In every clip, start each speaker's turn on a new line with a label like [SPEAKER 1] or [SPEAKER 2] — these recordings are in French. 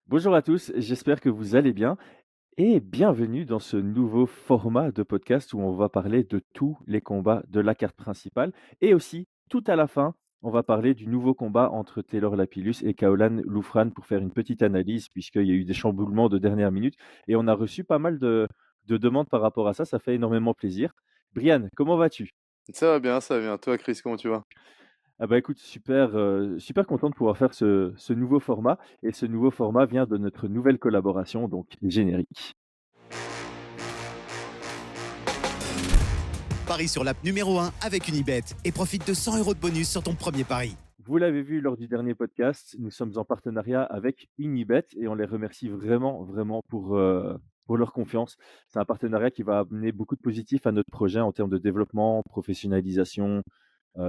[SPEAKER 1] Bonjour à tous, j'espère que vous allez bien et bienvenue dans ce nouveau format de podcast où on va parler de tous les combats de la carte principale et aussi tout à la fin, on va parler du nouveau combat entre Taylor Lapillus et Kaolan Loufran pour faire une petite analyse puisqu'il y a eu des chamboulements de dernière minute et on a reçu pas mal de demandes par rapport à ça, ça fait énormément plaisir. Brian, comment vas-tu?
[SPEAKER 2] Ça va bien, ça va bien. Toi, Chris, comment tu vas?
[SPEAKER 1] Ah bah écoute, super, super content de pouvoir faire ce nouveau format et ce nouveau format vient de notre nouvelle collaboration, donc générique.
[SPEAKER 3] Parie sur l'app numéro 1 avec Unibet et profite de 100 euros de bonus sur ton premier pari.
[SPEAKER 1] Vous l'avez vu lors du dernier podcast, nous sommes en partenariat avec Unibet et on les remercie vraiment, vraiment pour leur confiance. C'est un partenariat qui va amener beaucoup de positifs à notre projet en termes de développement, professionnalisation,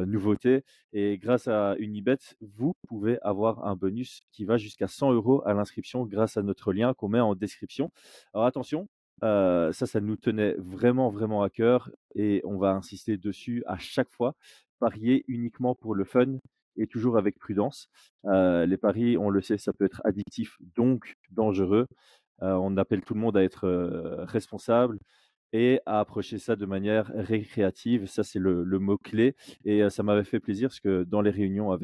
[SPEAKER 1] nouveautés. Et grâce à Unibet, vous pouvez avoir un bonus qui va jusqu'à 100 euros à l'inscription grâce à notre lien qu'on met en description. Alors attention, ça nous tenait vraiment, vraiment à cœur et on va insister dessus à chaque fois. Parier uniquement pour le fun et toujours avec prudence. Les paris, on le sait, ça peut être addictif, donc dangereux. On appelle tout le monde à être responsable et à approcher ça de manière récréative. Ça, c'est le mot-clé. Et ça m'avait fait plaisir parce que dans les réunions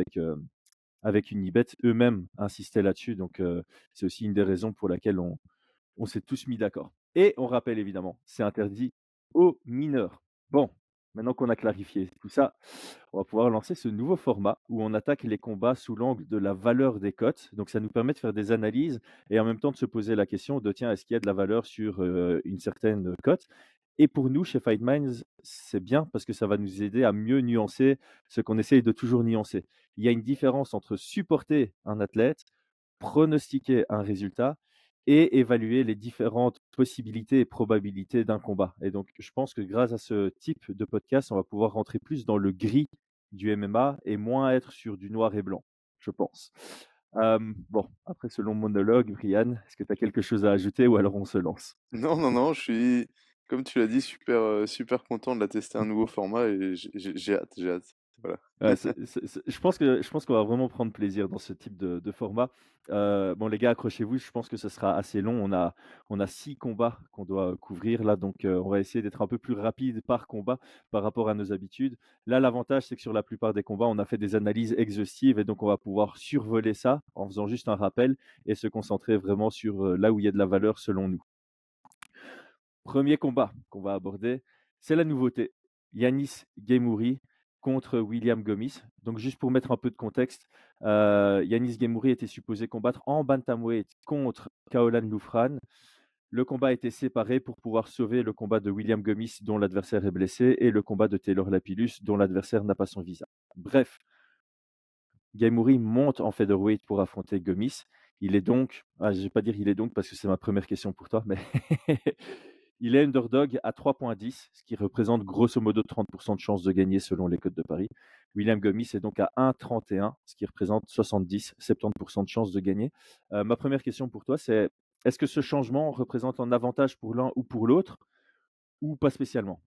[SPEAKER 1] avec Unibet, eux-mêmes insistaient là-dessus. Donc, c'est aussi une des raisons pour laquelle on s'est tous mis d'accord. Et on rappelle évidemment, c'est interdit aux mineurs. Bon, maintenant qu'on a clarifié tout ça, on va pouvoir lancer ce nouveau format où on attaque les combats sous l'angle de la valeur des cotes. Donc ça nous permet de faire des analyses et en même temps de se poser la question de tiens, est-ce qu'il y a de la valeur sur une certaine cote? Et pour nous, chez Fight Minds, c'est bien parce que ça va nous aider à mieux nuancer ce qu'on essaye de toujours nuancer. Il y a une différence entre supporter un athlète, pronostiquer un résultat et évaluer les différentes possibilités et probabilités d'un combat. Et donc, je pense que grâce à ce type de podcast, on va pouvoir rentrer plus dans le gris du MMA et moins être sur du noir et blanc, je pense. Bon, après ce long monologue, Brian, est-ce que tu as quelque chose à ajouter ou alors on se lance?
[SPEAKER 2] Non, non, non, je suis, comme tu l'as dit, super, super content de la tester un nouveau format et j'ai hâte, j'ai hâte. Voilà.
[SPEAKER 1] Ouais, je pense qu'on va vraiment prendre plaisir dans ce type de format. Bon les gars, accrochez-vous, je pense que ce sera assez long. On a 6 combats qu'on doit couvrir là, donc on va essayer d'être un peu plus rapide par combat par rapport à nos habitudes. Là, l'avantage, c'est que sur la plupart des combats, on a fait des analyses exhaustives et donc on va pouvoir survoler ça en faisant juste un rappel et se concentrer vraiment sur, là où il y a de la valeur selon nous. Premier combat qu'on va aborder, c'est la nouveauté. Yanis Guémouri contre William Gomis. Donc juste pour mettre un peu de contexte, Yanis Guémouri était supposé combattre en bantamweight contre Kaolan Loufran. Le combat a été séparé pour pouvoir sauver le combat de William Gomis dont l'adversaire est blessé et le combat de Taylor Lapillus dont l'adversaire n'a pas son visa. Bref, Guémouri monte en featherweight pour affronter Gomis. Il est donc, je vais pas dire il est donc parce que c'est ma première question pour toi, mais il est underdog à 3,10, ce qui représente grosso modo 30 de chances de gagner selon les codes de Paris. William Gomis est donc à 1,31, ce qui représente 70-70 de chances de gagner. Ma première question pour toi, c'est est-ce que ce changement représente un avantage pour l'un ou pour l'autre ou pas spécialement?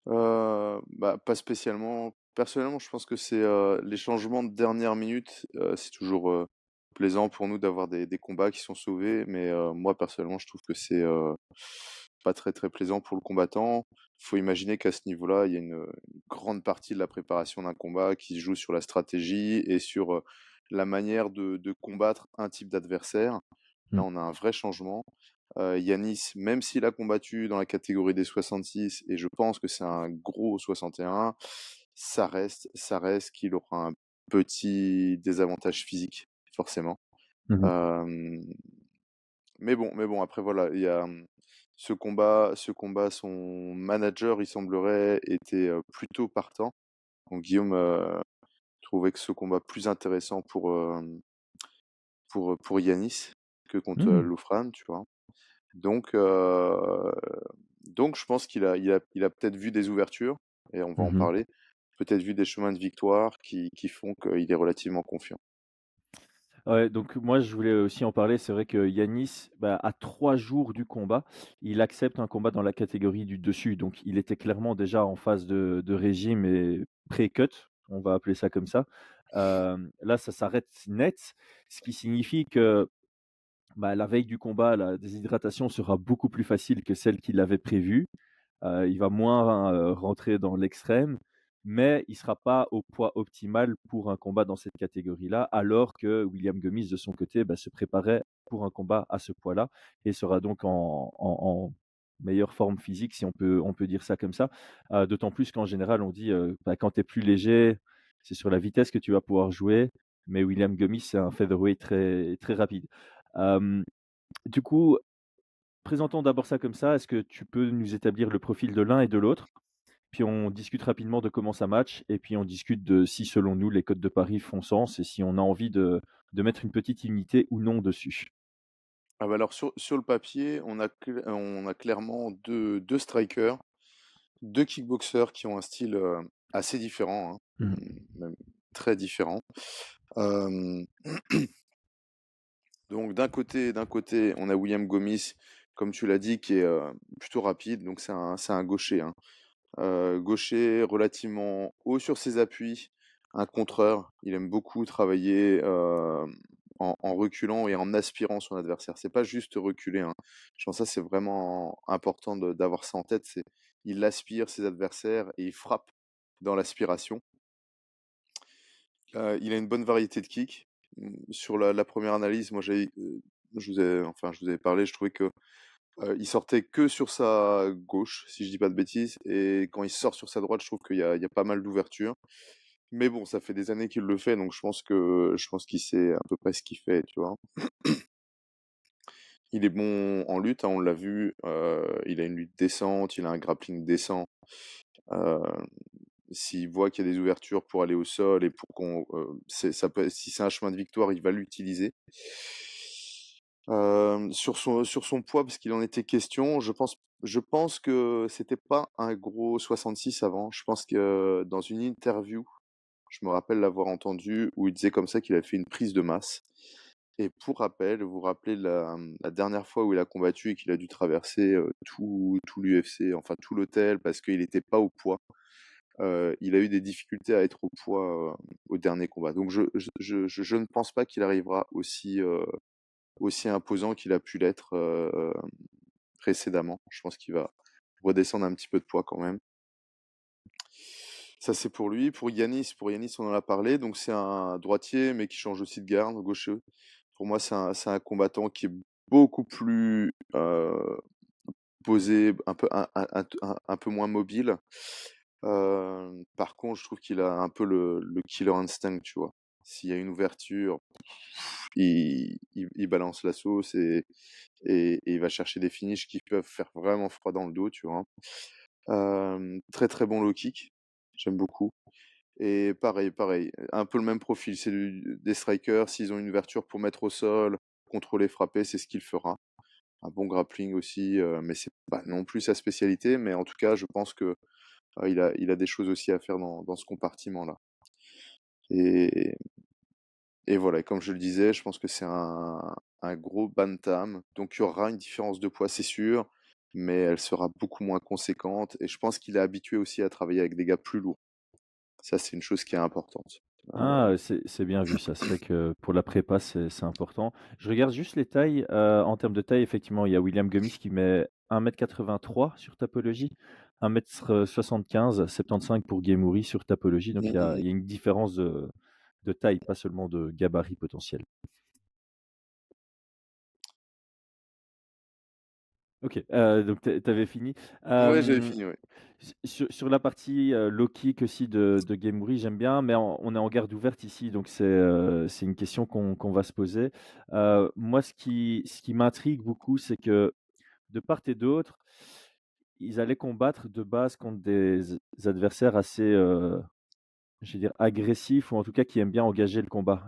[SPEAKER 2] Bah, pas spécialement. Personnellement, je pense que c'est les changements de dernière minute, c'est toujours plaisant pour nous d'avoir des combats qui sont sauvés, mais moi, personnellement, je trouve que c'est pas très très plaisant pour le combattant. Faut imaginer qu'à ce niveau-là, il y a une grande partie de la préparation d'un combat qui se joue sur la stratégie et sur la manière de combattre un type d'adversaire. Là,
[SPEAKER 1] Mmh.
[SPEAKER 2] on a un vrai changement. Yanis, même s'il a combattu dans la catégorie des 66 et je pense que c'est un gros 61, ça reste qu'il aura un petit désavantage physique, forcément.
[SPEAKER 1] Mmh.
[SPEAKER 2] Hem, mais bon, après voilà, il y a, ce combat, son manager, il semblerait, était, plutôt partant. Donc Guillaume, trouvait que ce combat plus intéressant pour Yanis que contre,
[SPEAKER 1] Mmh.
[SPEAKER 2] Loufran, tu vois? Donc, heu, donc je pense qu'il a peut-être vu des ouvertures et on va en
[SPEAKER 1] Mmh.
[SPEAKER 2] parler. Peut-être vu des chemins de victoire qui font qu'il est relativement confiant.
[SPEAKER 1] Ouais, donc moi, je voulais aussi en parler. C'est vrai que Yanis, bah, à 3 jours du combat, il accepte un combat dans la catégorie du dessus. Donc il était clairement déjà en phase de régime et pré-cut, on va appeler ça comme ça. Là, ça s'arrête net, ce qui signifie que, bah, la veille du combat, la déshydratation sera beaucoup plus facile que celle qu'il avait prévue. Il va moins, rentrer dans l'extrême, mais il ne sera pas au poids optimal pour un combat dans cette catégorie-là, alors que William Gomis, de son côté, bah, se préparait pour un combat à ce poids-là et sera donc en meilleure forme physique, si on peut dire ça comme ça. D'autant plus qu'en général, on dit, bah, quand tu es plus léger, c'est sur la vitesse que tu vas pouvoir jouer, mais William Gomis, c'est un featherweight très très rapide. Hem, du coup, présentons d'abord ça comme ça. Est-ce que tu peux nous établir le profil de l'un et de l'autre? Puis on discute rapidement de comment ça match et puis on discute de si, selon nous, les codes de paris font sens et si on a envie de mettre une petite unité ou non dessus.
[SPEAKER 2] Ah bah, alors sur le papier, on a clairement deux strikers, 2 kickboxers qui ont un style, assez différent, hein,
[SPEAKER 1] Mmh.
[SPEAKER 2] même très différent. Hem, donc d'un côté, on a William Gomis, comme tu l'as dit, qui est, plutôt rapide, donc c'est un gaucher, hein. Gaucher relativement haut sur ses appuis, un contreur. Il aime beaucoup travailler, en reculant et en aspirant son adversaire. C'est pas juste reculer, hein. Je pense que ça, c'est vraiment important d'avoir ça en tête, c'est il aspire ses adversaires et il frappe dans l'aspiration. Il a une bonne variété de kicks. Sur la première analyse, moi, je vous avais parlé, je trouvais que, il sortait que sur sa gauche, si je dis pas de bêtises, et quand il sort sur sa droite, je trouve qu'il y a pas mal d'ouverture. Mais bon, ça fait des années qu'il le fait, donc je pense qu'il sait à peu près ce qu'il fait, tu vois? Il est bon en lutte, hein, on l'a vu, il a une lutte décente, il a un grappling décent. Heu, S'il voit qu'il y a des ouvertures pour aller au sol et pour qu'on, si c'est un chemin de victoire, il va l'utiliser. Sur son poids, parce qu'il en était question, je pense que c'était pas un gros 66 avant. Je pense que dans une interview, je me rappelle l'avoir entendu, où il disait comme ça qu'il avait fait une prise de masse. Et pour rappel, vous vous rappelez la dernière fois où il a combattu et qu'il a dû traverser, tout l'UFC, enfin tout l'hôtel parce qu'il était pas au poids. Il a eu des difficultés à être au poids, au dernier combat. Donc je ne pense pas qu'il arrivera aussi imposant qu'il a pu l'être, précédemment. Je pense qu'il va redescendre un petit peu de poids quand même. Ça, c'est pour lui. Pour Yanis, on en a parlé, donc c'est un droitier, mais qui change aussi de garde, gaucheux. Pour moi, c'est un combattant qui est beaucoup plus, posé, un peu moins mobile. Par contre, je trouve qu'il a un peu le killer instinct, tu vois? S'il y a une ouverture, il balance la sauce et il va chercher des finishes qui peuvent faire vraiment froid dans le dos, tu vois? Très, très bon low kick, j'aime beaucoup. Et pareil, un peu le même profil, c'est des strikers, s'ils ont une ouverture pour mettre au sol, contrôler, frapper, c'est ce qu'il fera. Un bon grappling aussi, mais c'est pas non plus sa spécialité, mais en tout cas, je pense que, il a des choses aussi à faire dans ce compartiment-là. Et et voilà, et comme je le disais, je pense que c'est un gros bantam, donc il y aura une différence de poids, c'est sûr, mais elle sera beaucoup moins conséquente et je pense qu'il est habitué aussi à travailler avec des gars plus lourds. Ça, c'est une chose qui est importante.
[SPEAKER 1] Ah, c'est bien vu ça. C'est vrai que pour la prépa, c'est important. Je regarde juste les tailles, en termes de taille, effectivement, il y a William Gomis qui met 1,83 m sur Tapology, 1,75 m, 75 pour Guémouri sur Tapology, donc
[SPEAKER 2] Mmh
[SPEAKER 1] il y a
[SPEAKER 2] mh.
[SPEAKER 1] il y a une différence de taille, pas seulement de gabarit potentiel. OK, donc tu avais fini.
[SPEAKER 2] Ouais, j'avais
[SPEAKER 1] Hem,
[SPEAKER 2] fini, ouais.
[SPEAKER 1] sur la partie, low kick aussi de Guémouri, j'aime bien, mais on est en garde ouverte ici, donc c'est une question qu'on va se poser. Moi, ce qui m'intrigue beaucoup, c'est que de part et d'autre, ils allaient combattre de base contre des adversaires assez, je vais dire agressif ou en tout cas qui aime bien engager le combat.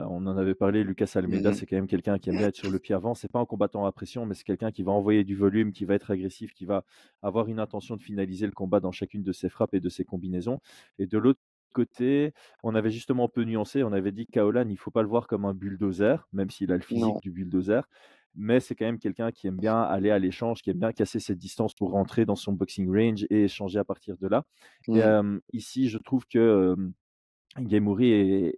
[SPEAKER 1] On en avait parlé, Lucas
[SPEAKER 2] Mmh
[SPEAKER 1] Almeida,
[SPEAKER 2] mh.
[SPEAKER 1] c'est quand même quelqu'un qui aime bien être sur le pied avant. C'est pas un combattant à pression, mais c'est quelqu'un qui va envoyer du volume, qui va être agressif, qui va avoir une intention de finaliser le combat dans chacune de ses frappes et de ses combinaisons. Et de l'autre côté, on avait justement un peu nuancé, on avait dit que Kaolan, il faut pas le voir comme un bulldozer, même s'il a le
[SPEAKER 2] Non.
[SPEAKER 1] physique du bulldozer, mais c'est quand même quelqu'un qui aime bien aller à l'échange, qui aime bien casser cette distance pour rentrer dans son boxing range et échanger à partir de là. Et
[SPEAKER 2] Mmh.
[SPEAKER 1] ici, je trouve que, Guémouri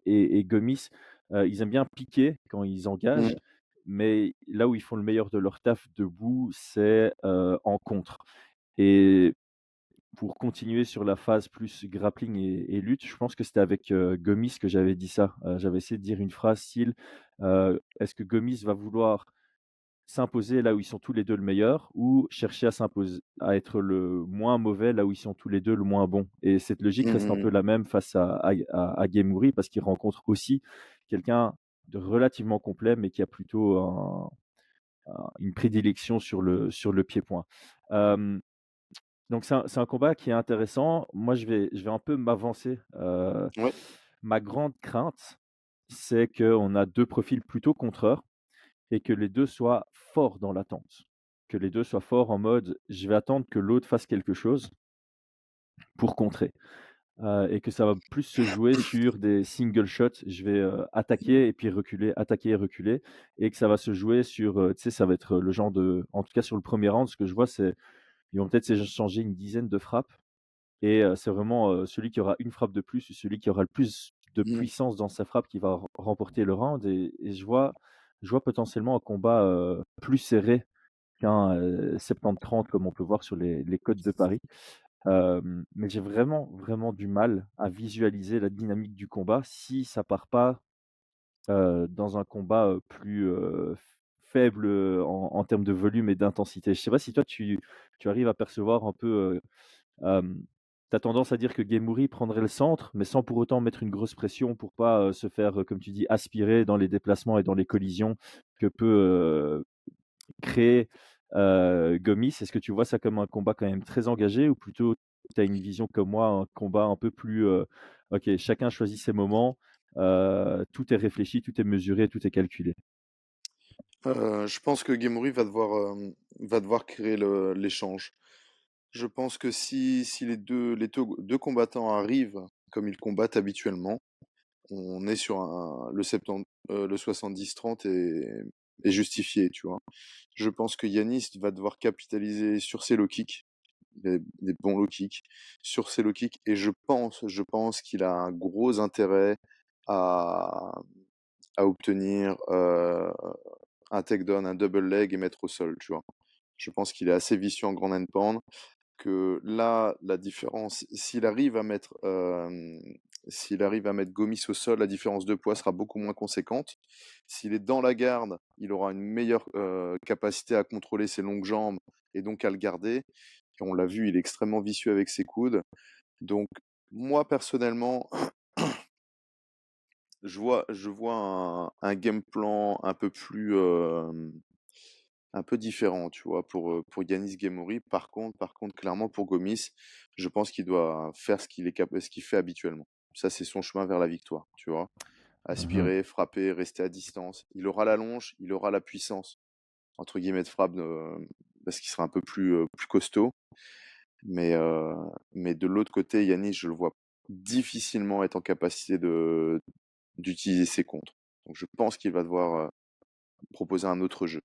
[SPEAKER 1] et Gomis, ils aiment bien piquer quand ils
[SPEAKER 2] Mmh.
[SPEAKER 1] engagent, mais là où ils font le meilleur de leur taf debout, c'est, en contre et pour continuer sur la phase plus grappling et lutte, je pense que c'était avec, Gomis que j'avais dit ça. J'avais essayé de dire une phrase style, «Est-ce que Gomis va vouloir s'imposer là où ils sont tous les 2 le meilleur ou chercher à s'imposer à être le moins mauvais là où ils sont tous les 2 le moins bons?» Et cette logique
[SPEAKER 2] Mmh
[SPEAKER 1] reste un
[SPEAKER 2] mh,
[SPEAKER 1] peu la même face à Guémouri parce qu'il rencontre aussi quelqu'un de relativement complet, mais qui a plutôt une prédilection sur le pied-point. Hem, donc c'est un combat qui est intéressant. Moi, je vais un peu m'avancer.
[SPEAKER 2] ouais.
[SPEAKER 1] Ma grande crainte, c'est qu'on a 2 profils plutôt contreurs et que les 2 soient forts dans l'attente. Que les 2 soient forts en mode: «Je vais attendre que l'autre fasse quelque chose pour contrer», et que ça va plus se jouer sur des single shots. Je vais, attaquer et puis reculer, attaquer et reculer et que ça va se jouer sur, tu sais, ça va être le genre de en tout cas sur le premier round, ce que je vois, c'est ils vont peut-être s'échanger une dizaine de frappes et c'est vraiment, celui qui aura une frappe de plus ou celui qui aura le plus de
[SPEAKER 2] Mmh.
[SPEAKER 1] puissance dans sa frappe qui va remporter le round et je vois potentiellement un combat, plus serré qu'un, 70-30 comme on peut voir sur les côtes de Paris. Mais j'ai vraiment, vraiment du mal à visualiser la dynamique du combat si ça part pas, dans un combat, plus, faible, en termes de volume et d'intensité. Je sais pas si toi tu arrives à percevoir un peu, tu as tendance à dire que Guémouri prendrait le centre, mais sans pour autant mettre une grosse pression pour pas, se faire, comme tu dis, aspirer dans les déplacements et dans les collisions que peut, créer, Gomis. Est-ce que tu vois ça comme un combat quand même très engagé ou plutôt tu as une vision comme moi, un combat un peu plus, OK, chacun choisit ses moments, tout est réfléchi, tout est mesuré, tout est calculé?
[SPEAKER 2] Je pense que Guémouri va devoir créer l'échange. Je pense que si les deux combattants arrivent comme ils combattent habituellement, on est sur le 70-30 est justifié, tu vois. Je pense que Yanis va devoir capitaliser sur ses low kicks, des bons low kicks, sur ses low kicks, et je pense qu'il a un gros intérêt à, à obtenir un takedown, un double leg et mettre au sol, tu vois. Je pense qu'il est assez vicieux en grand and pound, que là, la différence, s'il arrive à mettre Gomis au sol, la différence de poids sera beaucoup moins conséquente. S'il est dans la garde, il aura une meilleure capacité à contrôler ses longues jambes et donc à le garder. Et on l'a vu, il est extrêmement vicieux avec ses coudes. Donc, moi, personnellement, je vois un game plan un peu différent, tu vois, pour Yanis Guémouri. Par contre, clairement, pour Gomis, je pense qu'il doit faire ce qu'il fait habituellement. Ça, c'est son chemin vers la victoire, tu vois.
[SPEAKER 1] Mmh.
[SPEAKER 2] Aspirer, frapper, rester à distance. Il aura la longe, il aura la puissance, entre guillemets, de frappe, parce qu'il sera un peu plus costaud. Mais, euh, mais de l'autre côté, Yanis, je le vois difficilement être en capacité d'utiliser ses contres. Donc, je pense qu'il va devoir proposer un autre jeu.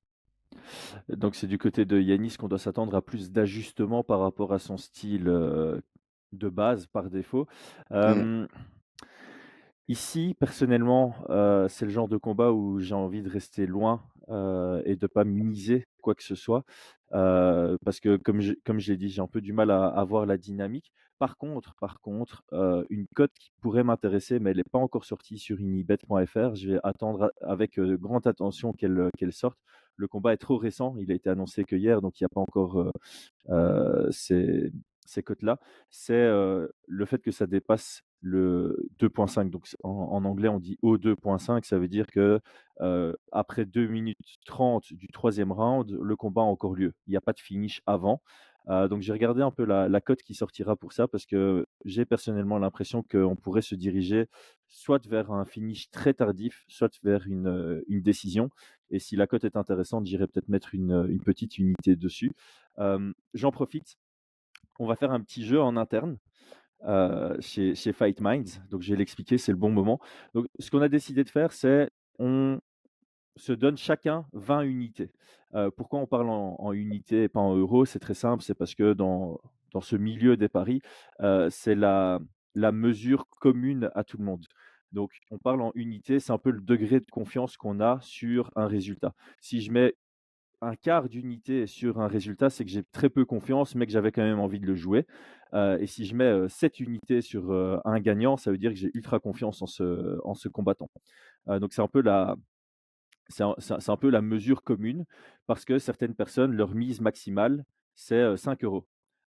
[SPEAKER 1] Donc c'est du côté de Yanis qu'on doit s'attendre à plus d'ajustements par rapport à son style, de base par défaut.
[SPEAKER 2] Mm,
[SPEAKER 1] Hem Ici, personnellement, c'est le genre de combat où j'ai envie de rester loin, et de pas miser quoi que ce soit, parce que comme je l'ai dit, j'ai un peu du mal à voir la dynamique. Par contre, une cote qui pourrait m'intéresser, mais elle n'est pas encore sortie sur unibet.fr. Je vais attendre avec, grande attention qu'elle sorte. Le combat est trop récent, il a été annoncé que hier, donc il n'y a pas encore, ces cotes-là, c'est, le fait que ça dépasse le 2,5. Donc en anglais, on dit O2,5, ça veut dire que, après 2 minutes 30 du troisième round, le combat a encore lieu. Il n'y a pas de finish avant. Donc j'ai regardé un peu la cote qui sortira pour ça parce que j'ai personnellement l'impression qu'on pourrait se diriger soit vers un finish très tardif, soit vers une décision et si la cote est intéressante, j'irai peut-être mettre une petite unité dessus. J'en profite, on va faire un petit jeu en interne, chez Fight Minds, donc je vais l'expliquer, c'est le bon moment. Donc ce qu'on a décidé de faire, c'est on se donne chacun 20 unités. Pourquoi on parle en unités et pas en euros? C'est très simple, c'est parce que dans ce milieu des paris, c'est la mesure commune à tout le monde. Donc on parle en unité, c'est un peu le degré de confiance qu'on a sur un résultat. Si je mets un quart d'unité sur un résultat, c'est que j'ai très peu confiance, mais que j'avais quand même envie de le jouer. Et si je mets, 7 unités sur, un gagnant, ça veut dire que j'ai ultra confiance en ce combattant. Donc c'est un peu la mesure commune parce que certaines personnes, leur mise maximale, c'est, 5 €,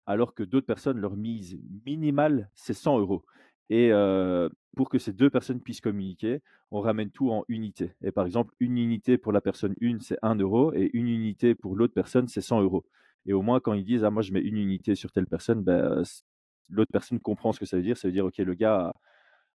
[SPEAKER 1] alors que d'autres personnes, leur mise minimale, c'est 100 € et pour que ces 2 personnes puissent communiquer, on ramène tout en unités et par exemple, une unité pour la personne 1, c'est 1 € et une unité pour l'autre personne, c'est 100 € et au moins quand ils disent: «Ah moi je mets une unité sur telle personne», l'autre personne comprend ce que ça veut dire. Ça veut dire: «OK, le gars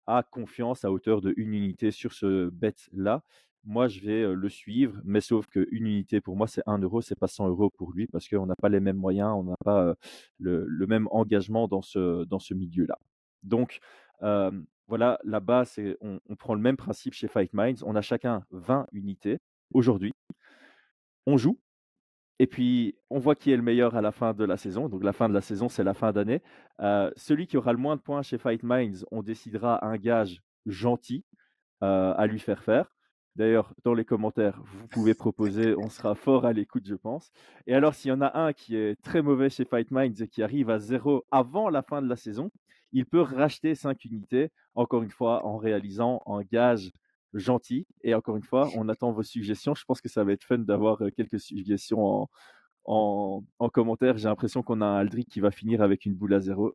[SPEAKER 1] a confiance à hauteur de 1 unité sur ce bet-là. Moi, je vais, le suivre, mais sauf qu'une unité pour moi, c'est 1 €, c'est pas 100 € pour lui parce qu'on n'a pas les mêmes moyens, on n'a pas, le même engagement dans ce milieu-là. Donc, voilà, là-bas, c'est on prend le même principe chez Fight Minds. On a chacun 20 unités aujourd'hui. On joue et puis on voit qui est le meilleur à la fin de la saison. Donc la fin de la saison, c'est la fin d'année. Celui qui aura le moins de points chez Fight Minds, on décidera un gage gentil à lui faire faire. D'ailleurs, dans les commentaires, vous pouvez proposer, on sera fort à l'écoute, je pense. Et alors, s'il y en a un qui est très mauvais chez Fight Minds et qui arrive à 0 avant la fin de la saison, il peut racheter 5 unités, encore une fois, en réalisant un gage gentil. Et encore une fois, on attend vos suggestions. Je pense que ça va être fun d'avoir quelques suggestions en commentaire. J'ai l'impression qu'on a un Aldric qui va finir avec une boule à 0.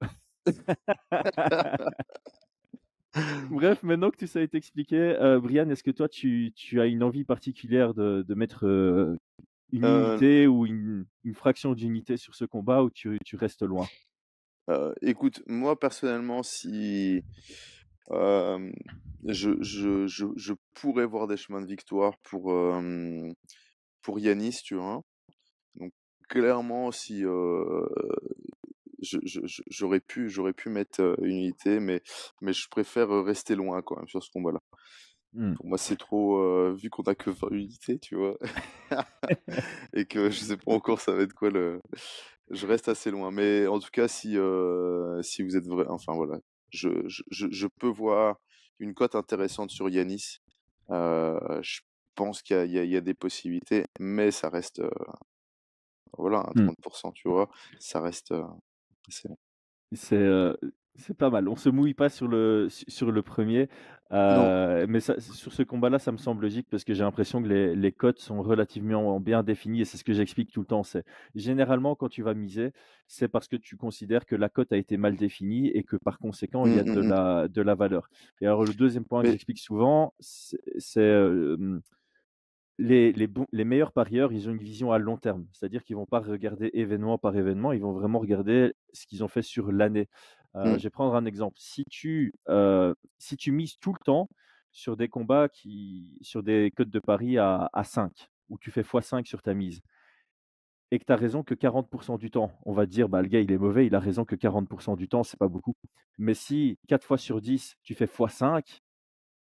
[SPEAKER 1] Bref, maintenant que tout ça a été expliqué, Brian, est-ce que toi tu as une envie particulière de mettre, une
[SPEAKER 2] Heu
[SPEAKER 1] unité ou une fraction d'unité sur ce combat ou tu restes loin?
[SPEAKER 2] Écoute, moi personnellement, si, hem, je pourrais voir des chemins de victoire pour Yanis, tu vois? Donc clairement, si, j'aurais pu mettre, une unité, mais je préfère, rester loin quand même sur ce combat-là.
[SPEAKER 1] Mmh.
[SPEAKER 2] Pour moi, c'est trop, vu qu'on a que 20 unités, tu vois? Et que je sais pas encore ça va être quoi le je reste assez loin. Mais en tout cas, si vous êtes vrai enfin voilà, je peux voir une cote intéressante sur Yanis. Je pense qu'il y a des possibilités, mais ça reste, voilà, un
[SPEAKER 1] Mmh.
[SPEAKER 2] 30 tu vois? Ça reste, assez
[SPEAKER 1] C'est, c'est pas mal. On se mouille pas sur le 1er,
[SPEAKER 2] non,
[SPEAKER 1] mais ça sur ce combat-là, ça me semble logique parce que j'ai l'impression que les cotes sont relativement bien définies et c'est ce que j'explique tout le temps. C'est généralement quand tu vas miser, c'est parce que tu considères que la cote a été mal définie et que par conséquent, il y
[SPEAKER 2] mmh,
[SPEAKER 1] a
[SPEAKER 2] mmh mh.
[SPEAKER 1] de la valeur. Et alors le deuxième point que
[SPEAKER 2] Mais
[SPEAKER 1] j'explique souvent, les meilleurs parieurs, ils ont une vision à long terme. C'est-à-dire qu'ils vont pas regarder événement par événement, ils vont vraiment regarder ce qu'ils ont fait sur l'année.
[SPEAKER 2] mmh,
[SPEAKER 1] Je vais prendre un exemple. Si tu mises tout le temps sur des combats sur des cotes de paris à 5, où tu fais x5 sur ta mise et que tu as raison que 40 du temps, on va te dire: «Bah, le gars, il est mauvais, il a raison que 40 du temps, c'est pas beaucoup». Mais si 4 fois sur 10, tu fais x5,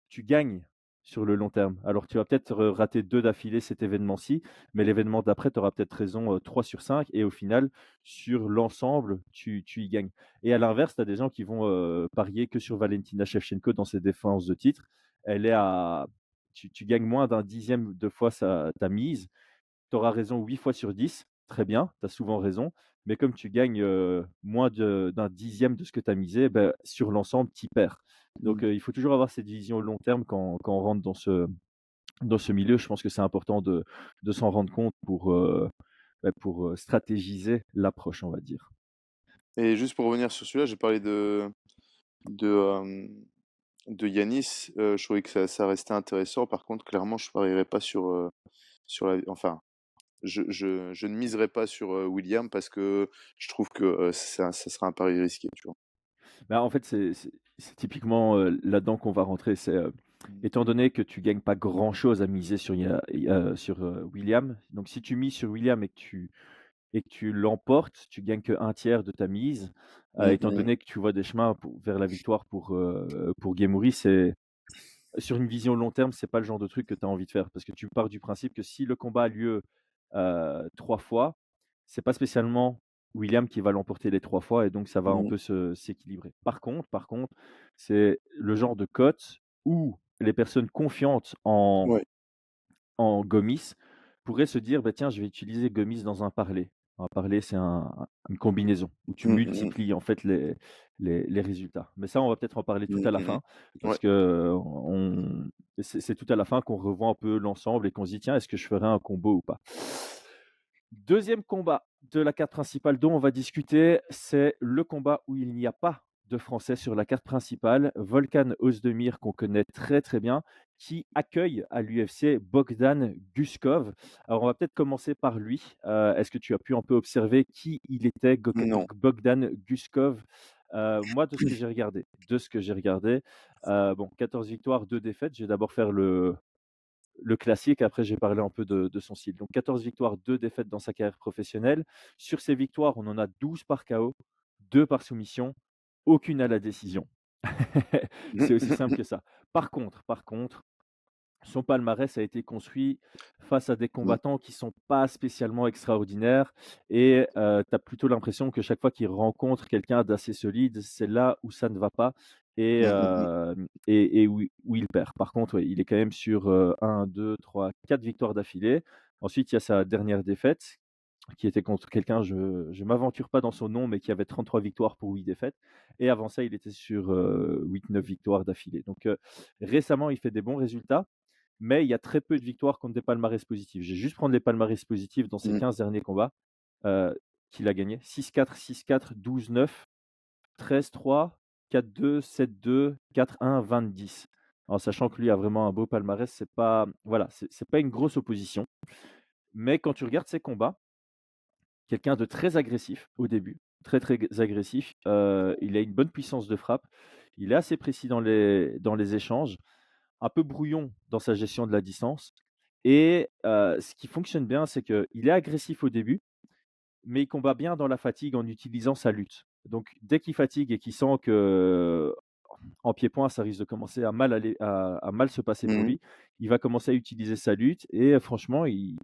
[SPEAKER 1] tu gagnes sur le long terme. Alors tu vas peut-être, rater 2 d'affilée cet événement-ci, mais l'événement d'après, tu auras peut-être raison, 3 sur 5 et au final, sur l'ensemble, tu y gagnes. Et à l'inverse, tu as des gens qui vont, parier que sur Valentina Shevchenko dans ses défenses de titre. Elle est à tu gagnes moins d'un dixième de fois ta mise. Tu auras raison 8 fois sur 10, très bien, tu as souvent raison, mais comme tu gagnes, moins d'un dixième de ce que tu as misé, sur l'ensemble, tu y perds. Donc,
[SPEAKER 2] mmh.
[SPEAKER 1] il faut toujours avoir cette vision long terme quand on rentre dans ce milieu. Je pense que c'est important de s'en rendre compte pour stratégiser l'approche, on va dire.
[SPEAKER 2] Et juste pour revenir sur celui-là, j'ai parlé de, de Yanis, je trouvais que ça restait intéressant. Par contre, clairement, je parierais pas sur la enfin, je ne miserais pas sur, William parce que je trouve que, ça serait un pari risqué, tu vois?
[SPEAKER 1] Bah, en fait, c'est typiquement, là-dedans qu'on va rentrer.
[SPEAKER 2] Mmh.
[SPEAKER 1] Étant donné que tu gagnes pas grand-chose à miser sur, William, donc si tu mises sur William et que tu l'emportes, tu gagnes que un tiers de ta mise,
[SPEAKER 2] Mmh
[SPEAKER 1] étant
[SPEAKER 2] mh.
[SPEAKER 1] donné que tu vois des chemins vers la victoire pour Gemmouri, c'est sur une vision long terme, c'est pas le genre de truc que tu as envie de faire. Parce que tu pars du principe que si le combat a lieu, 3 fois, c'est pas spécialement William qui va l'emporter les 3 fois et donc ça va un
[SPEAKER 2] Mmh.
[SPEAKER 1] peu s'équilibrer. Par contre, c'est le genre de cote où les personnes confiantes
[SPEAKER 2] Ouais.
[SPEAKER 1] en Gomis pourraient se dire: «Bah, tiens, je vais utiliser Gomis dans un parlay». Un parlay, c'est une combinaison où tu
[SPEAKER 2] Mmh mh, mmh.
[SPEAKER 1] multiplies en fait les résultats. Mais ça, on va peut-être en parler tout
[SPEAKER 2] Mmh
[SPEAKER 1] à la
[SPEAKER 2] mh, mmh.
[SPEAKER 1] fin
[SPEAKER 2] Ouais.
[SPEAKER 1] parce que c'est tout à la fin qu'on revoit un peu l'ensemble et qu'on se dit: «Tiens, est-ce que je ferais un combo ou pas?» Deuxième combat de la carte principale dont on va discuter, c'est le combat où il n'y a pas de Français sur la carte principale. Volkan Ozdemir, qu'on connaît très très bien, qui accueille à l'UFC Bogdan Guskov. Alors on va peut-être commencer par lui. Est-ce que tu as pu un peu observer qui il était,
[SPEAKER 2] Non.
[SPEAKER 1] Bogdan Guskov? Moi, de ce que j'ai regardé, bon, 14 victoires, 2 défaites. Je vais d'abord faire le classique, après j'ai parlé un peu de son style. Donc 14 victoires, 2 défaites dans sa carrière professionnelle. Sur ces victoires, on en a 12 par KO, 2 par soumission, aucune à la décision. C'est aussi simple que ça. Par contre, son palmarès a été construit face à des
[SPEAKER 2] Mmh.
[SPEAKER 1] combattants qui sont pas spécialement extraordinaires et tu as plutôt l'impression que chaque fois qu'il rencontre quelqu'un d'assez solide, c'est là où ça ne va pas et
[SPEAKER 2] Mmh mh, mmh.
[SPEAKER 1] hem et où il perd. Par contre, ouais, il est quand même sur, 1, 2, 3, 4 victoires d'affilée. Ensuite, il y a sa dernière défaite qui était contre quelqu'un, je ne m'aventure pas dans son nom, mais qui avait 33 victoires pour 8 défaites et avant ça, il était sur, 8-9 victoires d'affilée. Donc récemment, il fait des bons résultats, mais il y a très peu de victoires contre des palmarès positifs. Je vais juste prendre les palmarès positifs dans ses
[SPEAKER 2] Mmh.
[SPEAKER 1] 15 derniers combats, heu, qu'il a gagnés: 6-4, 6-4, 12-9, 13-3, 4-2, 7-2, 4-1, 20-10. En sachant que lui a vraiment un beau palmarès, c'est pas voilà, c'est pas une grosse opposition, mais quand tu regardes ses combats, quelqu'un de très agressif au début, très, très agressif, il a une bonne puissance de frappe, il est assez précis dans les échanges, un peu brouillon dans sa gestion de la distance et ce qui fonctionne bien, c'est qu'il est agressif au début, mais il combat bien dans la fatigue en utilisant sa lutte. Donc dès qu'il fatigue et qu'il sent que en pied-point, ça risque de commencer à mal se passer pour
[SPEAKER 2] Mmh mh.
[SPEAKER 1] lui. Il va commencer à utiliser sa lutte et franchement, il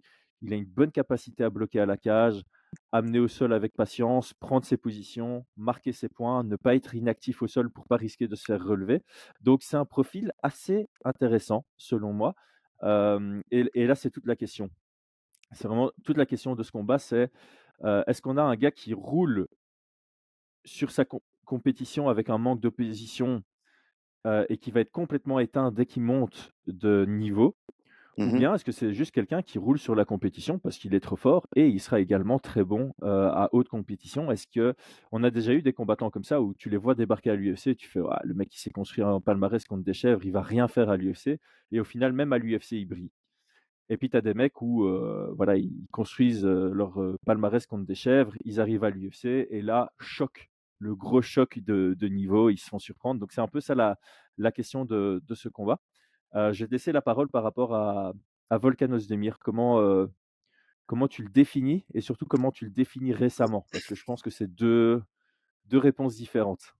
[SPEAKER 1] a une bonne capacité à bloquer à la cage, amener au sol avec patience, prendre ses positions, marquer ses points, ne pas être inactif au sol pour pas risquer de se faire relever. Donc c'est un profil assez intéressant selon moi, et là, c'est toute la question. C'est vraiment toute la question de ce combat, c'est, est-ce qu'on a un gars qui roule sur sa compétition avec un manque d'opposition et qui va être complètement éteint dès qu'il monte de niveau? Ou
[SPEAKER 2] Mmh mh.
[SPEAKER 1] bien est-ce que c'est juste quelqu'un qui roule sur la compétition parce qu'il est trop fort et il sera également très bon, à haute compétition? Est-ce qu'on a déjà eu des combattants comme ça où tu les vois débarquer à l'UFC, tu fais: «Waouh, le mec il s'est construit un palmarès contre des chèvres, il va rien faire à l'UFC» et au final même à l'UFC il brille. Et puis tu as des mecs où, voilà, ils construisent, leur, palmarès contre des chèvres, ils arrivent à l'UFC et là, choc, le gros choc de niveau, ils se font surprendre. Donc c'est un peu ça la question de ce combat. Je vais te laisser la parole par rapport à Volkan Ozdemir. Comment tu le définis et surtout comment tu le définis récemment? Parce que je pense que c'est deux réponses différentes.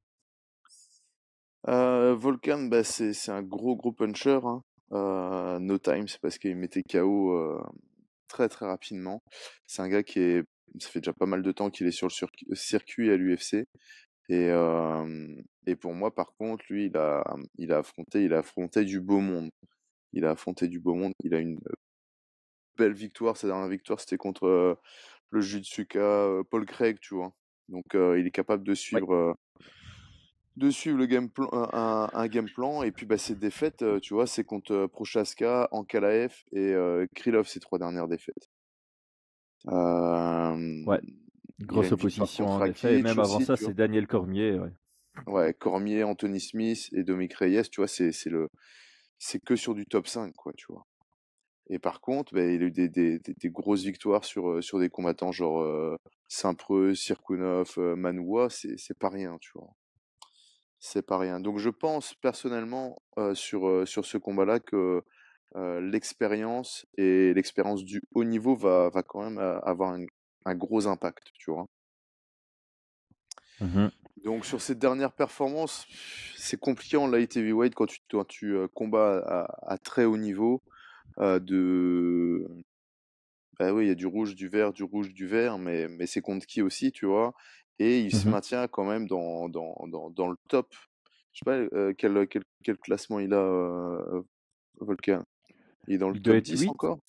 [SPEAKER 2] Volkan, bah, c'est un gros, gros puncher, hein. No time, c'est parce qu'il mettait KO, très, très rapidement. C'est un gars qui est ça fait déjà pas mal de temps qu'il est sur le circuit à l'UFC et pour moi, par contre, lui, il a affronté du beau monde. Il a affronté du beau monde. Il a une belle victoire. Sa dernière victoire, c'était contre, le judoka, Paul Craig, tu vois? Donc il est capable
[SPEAKER 1] Ouais.
[SPEAKER 2] de suivre le game plan un game plan et puis, bah, ses défaites, tu vois, c'est contre, Prochaska, Ankalaev et Krylov, ses 3 dernières défaites.
[SPEAKER 1] Ouais,
[SPEAKER 2] Hem, il a
[SPEAKER 1] grosse
[SPEAKER 2] une victoire
[SPEAKER 1] opposition
[SPEAKER 2] contre
[SPEAKER 1] en effet et
[SPEAKER 2] Rakic
[SPEAKER 1] même avant
[SPEAKER 2] aussi,
[SPEAKER 1] ça,
[SPEAKER 2] tu
[SPEAKER 1] c'est
[SPEAKER 2] vois?
[SPEAKER 1] Daniel Cormier, ouais.
[SPEAKER 2] Ouais, Cormier, Anthony Smith et Dominic Reyes, tu vois, c'est que sur du top 5 quoi, tu vois? Et par contre, bah, il a eu des grosses victoires sur des combattants genre, Saint-Preux, Cirkunov, Manuwa, c'est pas rien, tu vois? C'est pas rien. Donc je pense personnellement, sur ce combat-là que, l'expérience du haut niveau va quand même, avoir un gros impact, tu vois?
[SPEAKER 1] Mmh.
[SPEAKER 2] Donc sur ces dernières performances, c'est compliqué en light heavyweight quand tu combats à très haut niveau, de Bah, oui, il y a du rouge, du vert, mais c'est contre qui aussi, tu vois? Et il se
[SPEAKER 1] Mmh.
[SPEAKER 2] maintient quand même dans le top. Je sais pas, quel classement il a, Volcan? Il est dans le
[SPEAKER 1] Il doit
[SPEAKER 2] top
[SPEAKER 1] être
[SPEAKER 2] 10
[SPEAKER 1] 8.
[SPEAKER 2] encore?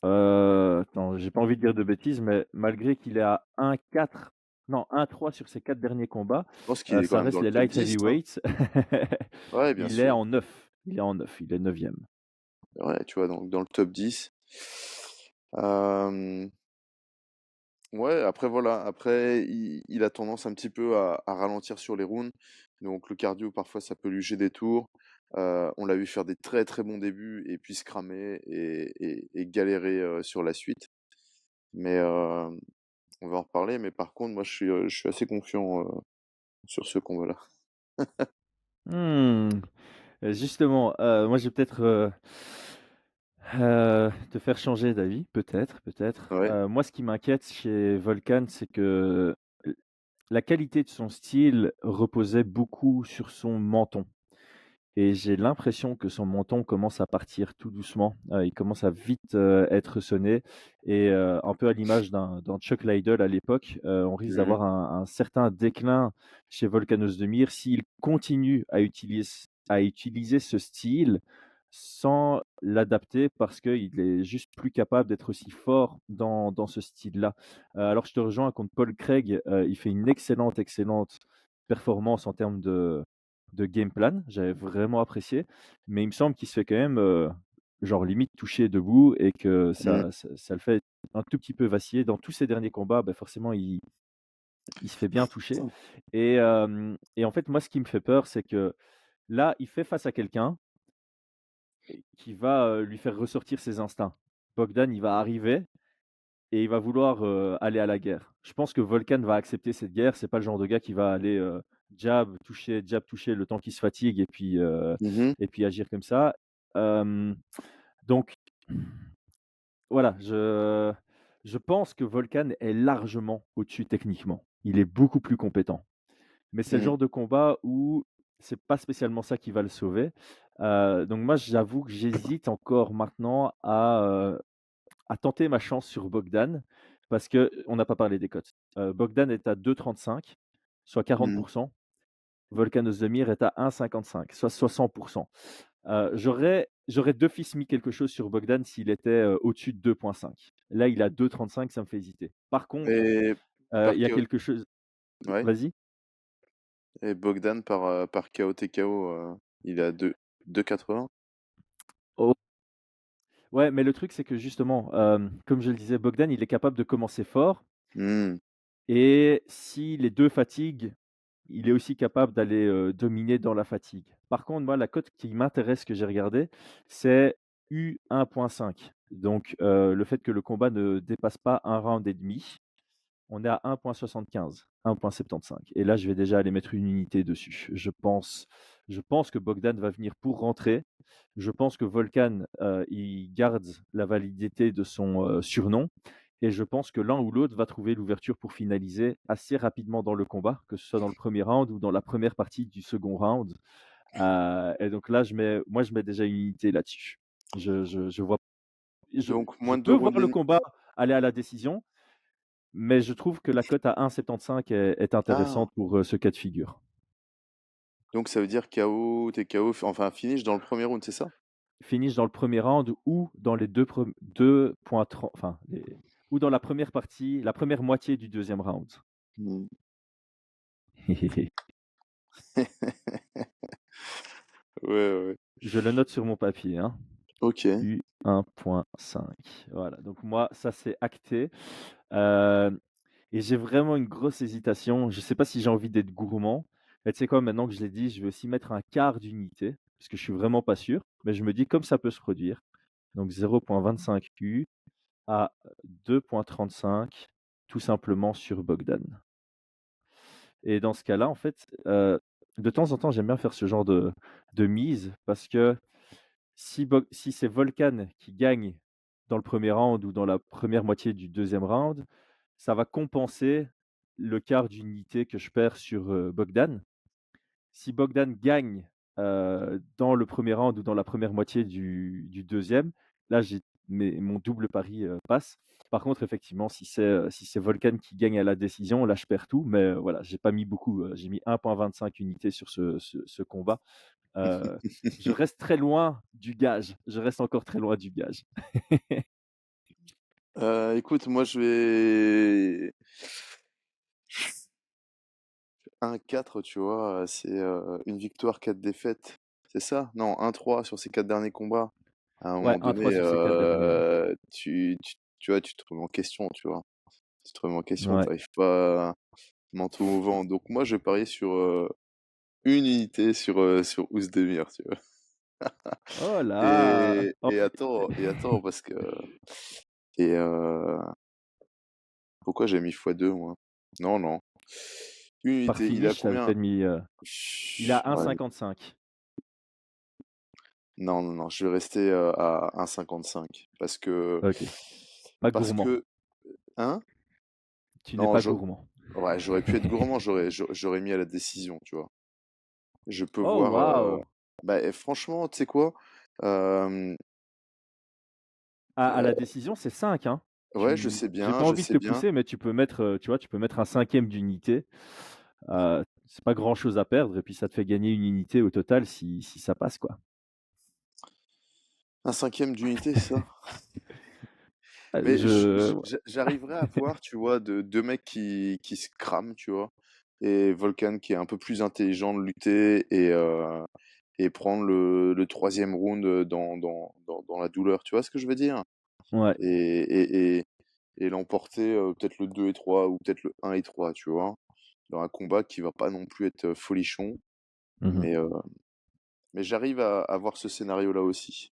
[SPEAKER 1] Attends, j'ai pas envie de dire de bêtises, mais malgré qu'il est à 1-4, non 1-3 sur ses 4 derniers combats,
[SPEAKER 2] Je pense qu'il est quand
[SPEAKER 1] ça
[SPEAKER 2] même dans
[SPEAKER 1] reste
[SPEAKER 2] le
[SPEAKER 1] les
[SPEAKER 2] top
[SPEAKER 1] light
[SPEAKER 2] 10, hein?
[SPEAKER 1] heavyweights.
[SPEAKER 2] Ouais, bien
[SPEAKER 1] Il est
[SPEAKER 2] sûr.
[SPEAKER 1] en 9. Il est en 9. Il est 9e.
[SPEAKER 2] Ouais, tu vois, donc dans le top 10. Hem, ouais, après voilà, après il a tendance un petit peu à ralentir sur les rounds, donc le cardio parfois ça peut lui jeter des tours. On l'a vu faire des très, très bons débuts et puis se cramer et galérer, sur la suite. Mais, on va en reparler, mais par contre moi je suis assez confiant, sur ce combat-là.
[SPEAKER 1] Mmh, justement, moi je vais peut-être, te faire changer d'avis, peut-être, peut-être.
[SPEAKER 2] Ouais.
[SPEAKER 1] Moi ce qui m'inquiète chez Volkan, c'est que l la qualité de son style reposait beaucoup sur son menton. Et j'ai l'impression que son menton commence à partir tout doucement. Il commence à vite, être sonné et un peu à l'image d'un Chuck Liddell à l'époque, on risque
[SPEAKER 2] Mmh.
[SPEAKER 1] d'avoir un certain déclin chez Volkan Ozdemir s'il continue à utiliser ce style sans l'adapter parce qu'il est juste plus capable d'être aussi fort dans ce style-là. Alors je te rejoins contre Paul Craig, il fait une excellente, excellente performance en termes de game plan, j'avais vraiment apprécié, mais il me semble qu'il se fait quand même, genre limite toucher debout et que
[SPEAKER 2] Mmh.
[SPEAKER 1] ça le fait un tout petit peu vaciller. Dans tous ses derniers combats, bah, forcément il se fait bien toucher et en fait, moi, ce qui me fait peur, c'est que là, il fait face à quelqu'un qui va, lui faire ressortir ses instincts. Bogdan, il va arriver et il va vouloir, aller à la guerre. Je pense que Volkan va accepter cette guerre. C'est pas le genre de gars qui va aller, jab, toucher le temps qu'il se fatigue
[SPEAKER 2] Mmh.
[SPEAKER 1] et puis agir comme ça. Hem, donc voilà, je pense que Volkan est largement au-dessus techniquement. Il est beaucoup plus compétent. Mais c'est le
[SPEAKER 2] Mmh.
[SPEAKER 1] genre de combat où c'est pas spécialement ça qui va le sauver. Donc moi, j'avoue que j'hésite encore maintenant à tenter ma chance sur Bogdan, parce qu'on n'a pas parlé des cotes. Bogdan est à 2,35, soit
[SPEAKER 2] Mmh.
[SPEAKER 1] 40. Volkan Ozdemir est à 1,55, soit 60. J'aurais d'office mis quelque chose sur Bogdan s'il était, au-dessus de 2,5. Là, il a 2,35, ça me fait hésiter. Par contre,
[SPEAKER 2] Et par
[SPEAKER 1] il y a
[SPEAKER 2] KO,
[SPEAKER 1] quelque chose.
[SPEAKER 2] ouais,
[SPEAKER 1] Vas-y?
[SPEAKER 2] et Bogdan par KO TKO, il est à 2,80.
[SPEAKER 1] Oh, ouais, mais le truc, c'est que justement, comme je le disais, Bogdan, il est capable de commencer fort
[SPEAKER 2] Mmh.
[SPEAKER 1] et si les 2 fatiguent, il est aussi capable d'aller, dominer dans la fatigue. Par contre, moi, la cote qui m'intéresse, que j'ai regardée, c'est U1,5. Donc, le fait que le combat ne dépasse pas un round et demi. On est à 1,75, 1,75 et là, je vais déjà aller mettre une unité dessus. Je pense que Bogdan va venir pour rentrer. Je pense que Volkan, il garde la validité de son, surnom et je pense que l'un ou l'autre va trouver l'ouverture pour finaliser assez rapidement dans le combat, que ce soit dans le premier round ou dans la première partie du second round. Et donc là, je mets déjà une unité là-dessus. Je vois
[SPEAKER 2] Donc
[SPEAKER 1] je
[SPEAKER 2] moins de 2
[SPEAKER 1] peux voir
[SPEAKER 2] rounds et
[SPEAKER 1] le
[SPEAKER 2] demi.
[SPEAKER 1] combat aller à la décision, mais je trouve que la cote à 1,75 est
[SPEAKER 2] Ah!
[SPEAKER 1] intéressante pour, ce cas de figure.
[SPEAKER 2] Donc ça veut dire KO, TKO, enfin finish dans le premier round, c'est ça?
[SPEAKER 1] Finish dans le premier round ou dans les 2,30, enfin ou dans la première partie, la première moitié du deuxième round.
[SPEAKER 2] Mmh. Ouais, ouais, ouais.
[SPEAKER 1] Je le note sur mon papier, hein.
[SPEAKER 2] OK.
[SPEAKER 1] U1,5. Voilà, donc moi, ça, c'est acté. Hem Et j'ai vraiment une grosse hésitation. Je ne sais pas si j'ai envie d'être gourmand. Et tu sais quoi? Maintenant que je l'ai dit, je vais aussi mettre un quart d'unité, parce que je suis vraiment pas sûr. Mais je me dis comme ça peut se produire. Donc 0,25 U à 2,35 tout simplement sur Bogdan. Et dans ce cas-là, en fait, de temps en temps, j'aime bien faire ce genre de mise parce que si c'est Volkan qui gagne dans le premier round ou dans la première moitié du deuxième round, ça va compenser le quart d'unité que je perds sur, Bogdan. Si Bogdan gagne, dans le premier round ou dans la première moitié du 2e, là, j'ai mon double pari, passe. Par contre, effectivement, si c'est Volkan qui gagne à la décision, là, je perds tout, mais voilà, j'ai pas mis beaucoup, j'ai mis 1,25 unités sur ce combat. Heu, je reste très loin du gage, je reste encore très loin du gage.
[SPEAKER 2] Écoute, moi je vais 1-4, tu vois? C'est, 1 victoire, 4 défaites. C'est ça? Non, 1-3 sur ces 4 derniers combats. À un
[SPEAKER 1] Ouais,
[SPEAKER 2] moment
[SPEAKER 1] 1-3
[SPEAKER 2] donné,
[SPEAKER 1] sur ces 4 derniers, ouais.
[SPEAKER 2] tu vois, tu te remets en question, tu vois? Tu te remets en question, tu
[SPEAKER 1] Ouais.
[SPEAKER 2] arrives pas manteau au vent. Donc moi, je vais parier sur, 1 unité sur Ousdemir, tu vois?
[SPEAKER 1] Oh là! En
[SPEAKER 2] Et
[SPEAKER 1] plus
[SPEAKER 2] attends parce que et pourquoi j'ai mis x2 moi? Non, non. 1
[SPEAKER 1] par
[SPEAKER 2] unité, il est à
[SPEAKER 1] finish, ça avait
[SPEAKER 2] combien?
[SPEAKER 1] peut-être mis, il a
[SPEAKER 2] Ouais,
[SPEAKER 1] 1,55.
[SPEAKER 2] non, non, non, je vais rester, à 1,55
[SPEAKER 1] OK. Pas
[SPEAKER 2] parce
[SPEAKER 1] gourmand.
[SPEAKER 2] que hein?
[SPEAKER 1] Tu n'es
[SPEAKER 2] Non,
[SPEAKER 1] pas gourmand.
[SPEAKER 2] ouais, j'aurais pu être gourmand, j'aurais mis à la décision, tu vois? Je peux
[SPEAKER 1] Oh
[SPEAKER 2] voir,
[SPEAKER 1] waouh!
[SPEAKER 2] bah, et franchement, tu sais quoi? Hem,
[SPEAKER 1] À la décision, c'est 5, hein.
[SPEAKER 2] ouais,
[SPEAKER 1] J'ai pas
[SPEAKER 2] je
[SPEAKER 1] envie de
[SPEAKER 2] sais
[SPEAKER 1] te
[SPEAKER 2] bien.
[SPEAKER 1] pousser, mais tu peux mettre, tu vois, tu peux mettre un cinquième d'unité. C'est pas grand chose à perdre et puis ça te fait gagner une unité au total si ça passe, quoi.
[SPEAKER 2] Un cinquième d'unité, c'est ça? Mais
[SPEAKER 1] Je
[SPEAKER 2] j'arriverais à voir, tu vois, de 2 mecs qui se crament, tu vois? Et Volkan qui est un peu plus intelligent de lutter et prendre le 3e round, dans la douleur, tu vois ce que je veux dire?
[SPEAKER 1] ouais.
[SPEAKER 2] Et et l'emporter, peut-être le 2 et 3 ou peut-être le 1 et 3, tu vois? Dans un combat qui va pas non plus être, folichon,
[SPEAKER 1] Mmh.
[SPEAKER 2] mais j'arrive à voir ce scénario-là aussi.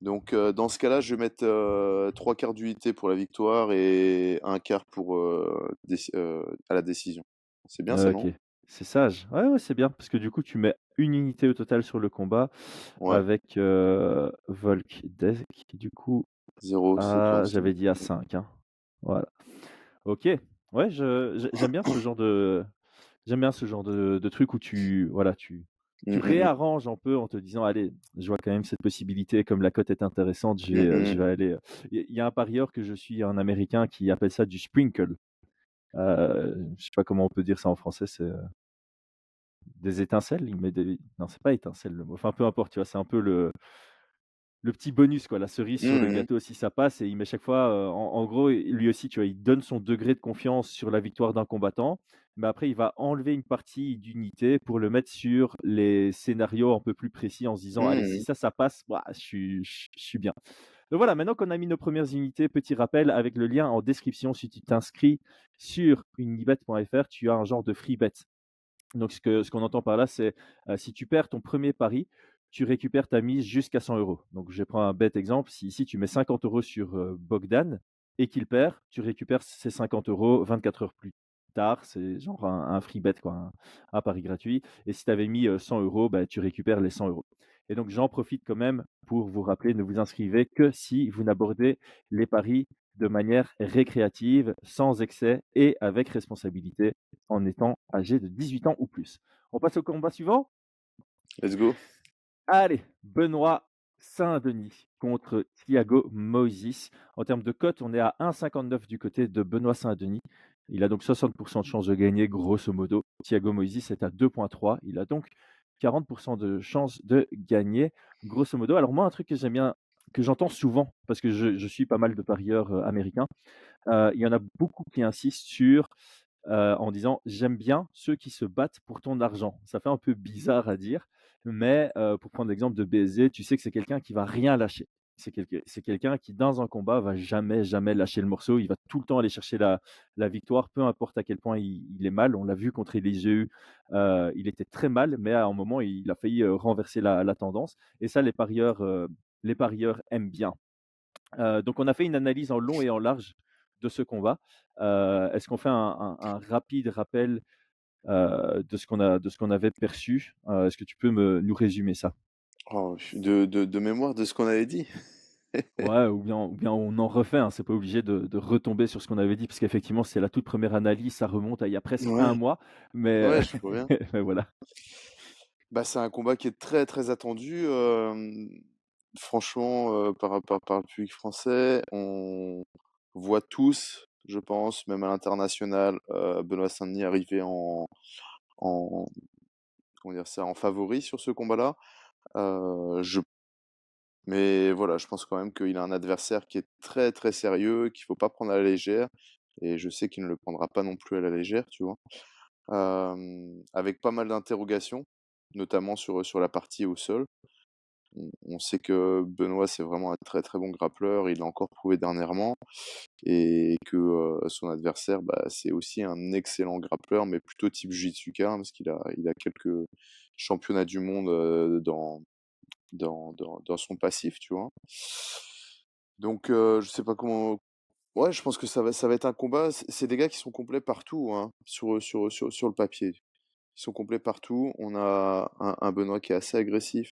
[SPEAKER 2] Donc, dans ce cas-là, je vais mettre, 3/4 d'unité pour la victoire et 1/4 pour, à la décision. C'est bien ça,
[SPEAKER 1] OK.
[SPEAKER 2] non?
[SPEAKER 1] C'est sage. Ouais, ouais, c'est bien parce que du coup, tu mets une unité au total sur le combat
[SPEAKER 2] Ouais,
[SPEAKER 1] avec, Volk Deck du coup
[SPEAKER 2] zéro
[SPEAKER 1] à
[SPEAKER 2] cinq.
[SPEAKER 1] j'avais dit à 5, hein. Voilà. OK. Ouais, j'aime bien ce genre de truc où tu voilà, tu
[SPEAKER 2] Mmh, mmh mh.
[SPEAKER 1] réarranges un peu en te disant: «Allez, je vois quand même cette possibilité, comme la cote est intéressante,
[SPEAKER 2] Mmh
[SPEAKER 1] je
[SPEAKER 2] mh.
[SPEAKER 1] vais aller», il y a un parieur que je suis, un américain qui appelle ça du sprinkle. Je sais pas comment on peut dire ça en français, c'est, des étincelles? Il met des non, c'est pas étincelle le mot, enfin peu importe, tu vois? C'est un peu le petit bonus quoi, la cerise sur le
[SPEAKER 2] Mmh mh.
[SPEAKER 1] gâteau si ça passe et il met chaque fois, en gros, lui aussi, tu vois, il donne son degré de confiance sur la victoire d'un combattant, mais après il va enlever une partie d'unité pour le mettre sur les scénarios un peu plus précis en se disant: «Allez, si
[SPEAKER 2] Mmh.
[SPEAKER 1] ça passe, ouah, je suis bien». Donc voilà, maintenant qu'on a mis nos premières unités, petit rappel avec le lien en description, si tu t'inscris sur unibet.fr, tu as un genre de free bet. Donc ce qu'on entend par là, c'est, si tu perds ton premier pari, tu récupères ta mise jusqu'à 100 euros. Donc je prends un bête exemple, si ici tu mets 50 euros sur, Bogdan et qu'il perd, tu récupères ces 50 euros 24 heures plus tard. C'est genre un free bet quoi, un pari gratuit et si tu avais mis, 100 €, bah, tu récupères les 100 euros. Et donc j'en profite quand même pour vous rappeler, ne vous inscrivez que si vous n'abordez les paris de manière récréative, sans excès et avec responsabilité en étant âgé de 18 ans ou plus. On passe au combat suivant?
[SPEAKER 2] Let's go.
[SPEAKER 1] Allez, Benoît Saint-Denis contre Thiago Moises. En termes de cote, on est à 1,59 du côté de Benoît Saint-Denis. Il a donc 60 de chances de gagner, grosso modo. Thiago Moises est à 2,3. Il a donc 40 de chances de gagner, grosso modo. Alors moi, un truc que j'aime bien, que j'entends souvent, parce que je suis pas mal de parieurs, américains, il y en a beaucoup qui insistent sur, en disant: «J'aime bien ceux qui se battent pour ton argent». Ça fait un peu bizarre à dire, mais pour prendre l'exemple de BSG, tu sais que c'est quelqu'un qui va rien lâcher. C'est quelqu'un qui, dans un combat, va jamais, jamais lâcher le morceau. Il va tout le temps aller chercher la victoire, peu importe à quel point il est mal. On l'a vu contre Eliseu, il était très mal, mais à un moment, il a failli, renverser la tendance et ça, les parieurs aiment bien. Donc on a fait une analyse en long et en large de ce combat. Est-ce qu'on fait un rapide rappel, de ce qu'on avait perçu? Est-ce que tu peux nous résumer ça?
[SPEAKER 2] Oh, de mémoire de ce qu'on avait dit?
[SPEAKER 1] Ouais, ou bien on en refait, hein, c'est pas obligé de retomber sur ce qu'on avait dit, parce qu'effectivement, c'est la toute première analyse, ça remonte à il y a presque un
[SPEAKER 2] Ouais,
[SPEAKER 1] mois, mais
[SPEAKER 2] ouais, je vois bien.
[SPEAKER 1] mais voilà.
[SPEAKER 2] Bah, c'est un combat qui est très, très attendu, franchement, par le public français, on voit tous, je pense, même à l'international, Benoît Saint-Denis arriver en comment dire ça? En favori sur ce combat-là. Je Mais voilà, je pense quand même qu'il a un adversaire qui est très, très sérieux, qu'il faut pas prendre à la légère et je sais qu'il ne le prendra pas non plus à la légère, tu vois? Avec pas mal d'interrogations, notamment sur la partie au sol. On sait que Benoît, c'est vraiment un très, très bon grappleur, il l'a encore prouvé dernièrement et que, son adversaire, bah, c'est aussi un excellent grappleur, mais plutôt type Jiu-Jitsuka, hein, parce qu'il a quelques championnats du monde, dans son passif, tu vois? Donc, je sais pas comment ouais, je pense que ça va être un combat, c'est des gars qui sont complets partout, hein, sur le papier. Ils sont complets partout. On a un Benoît qui est assez agressif.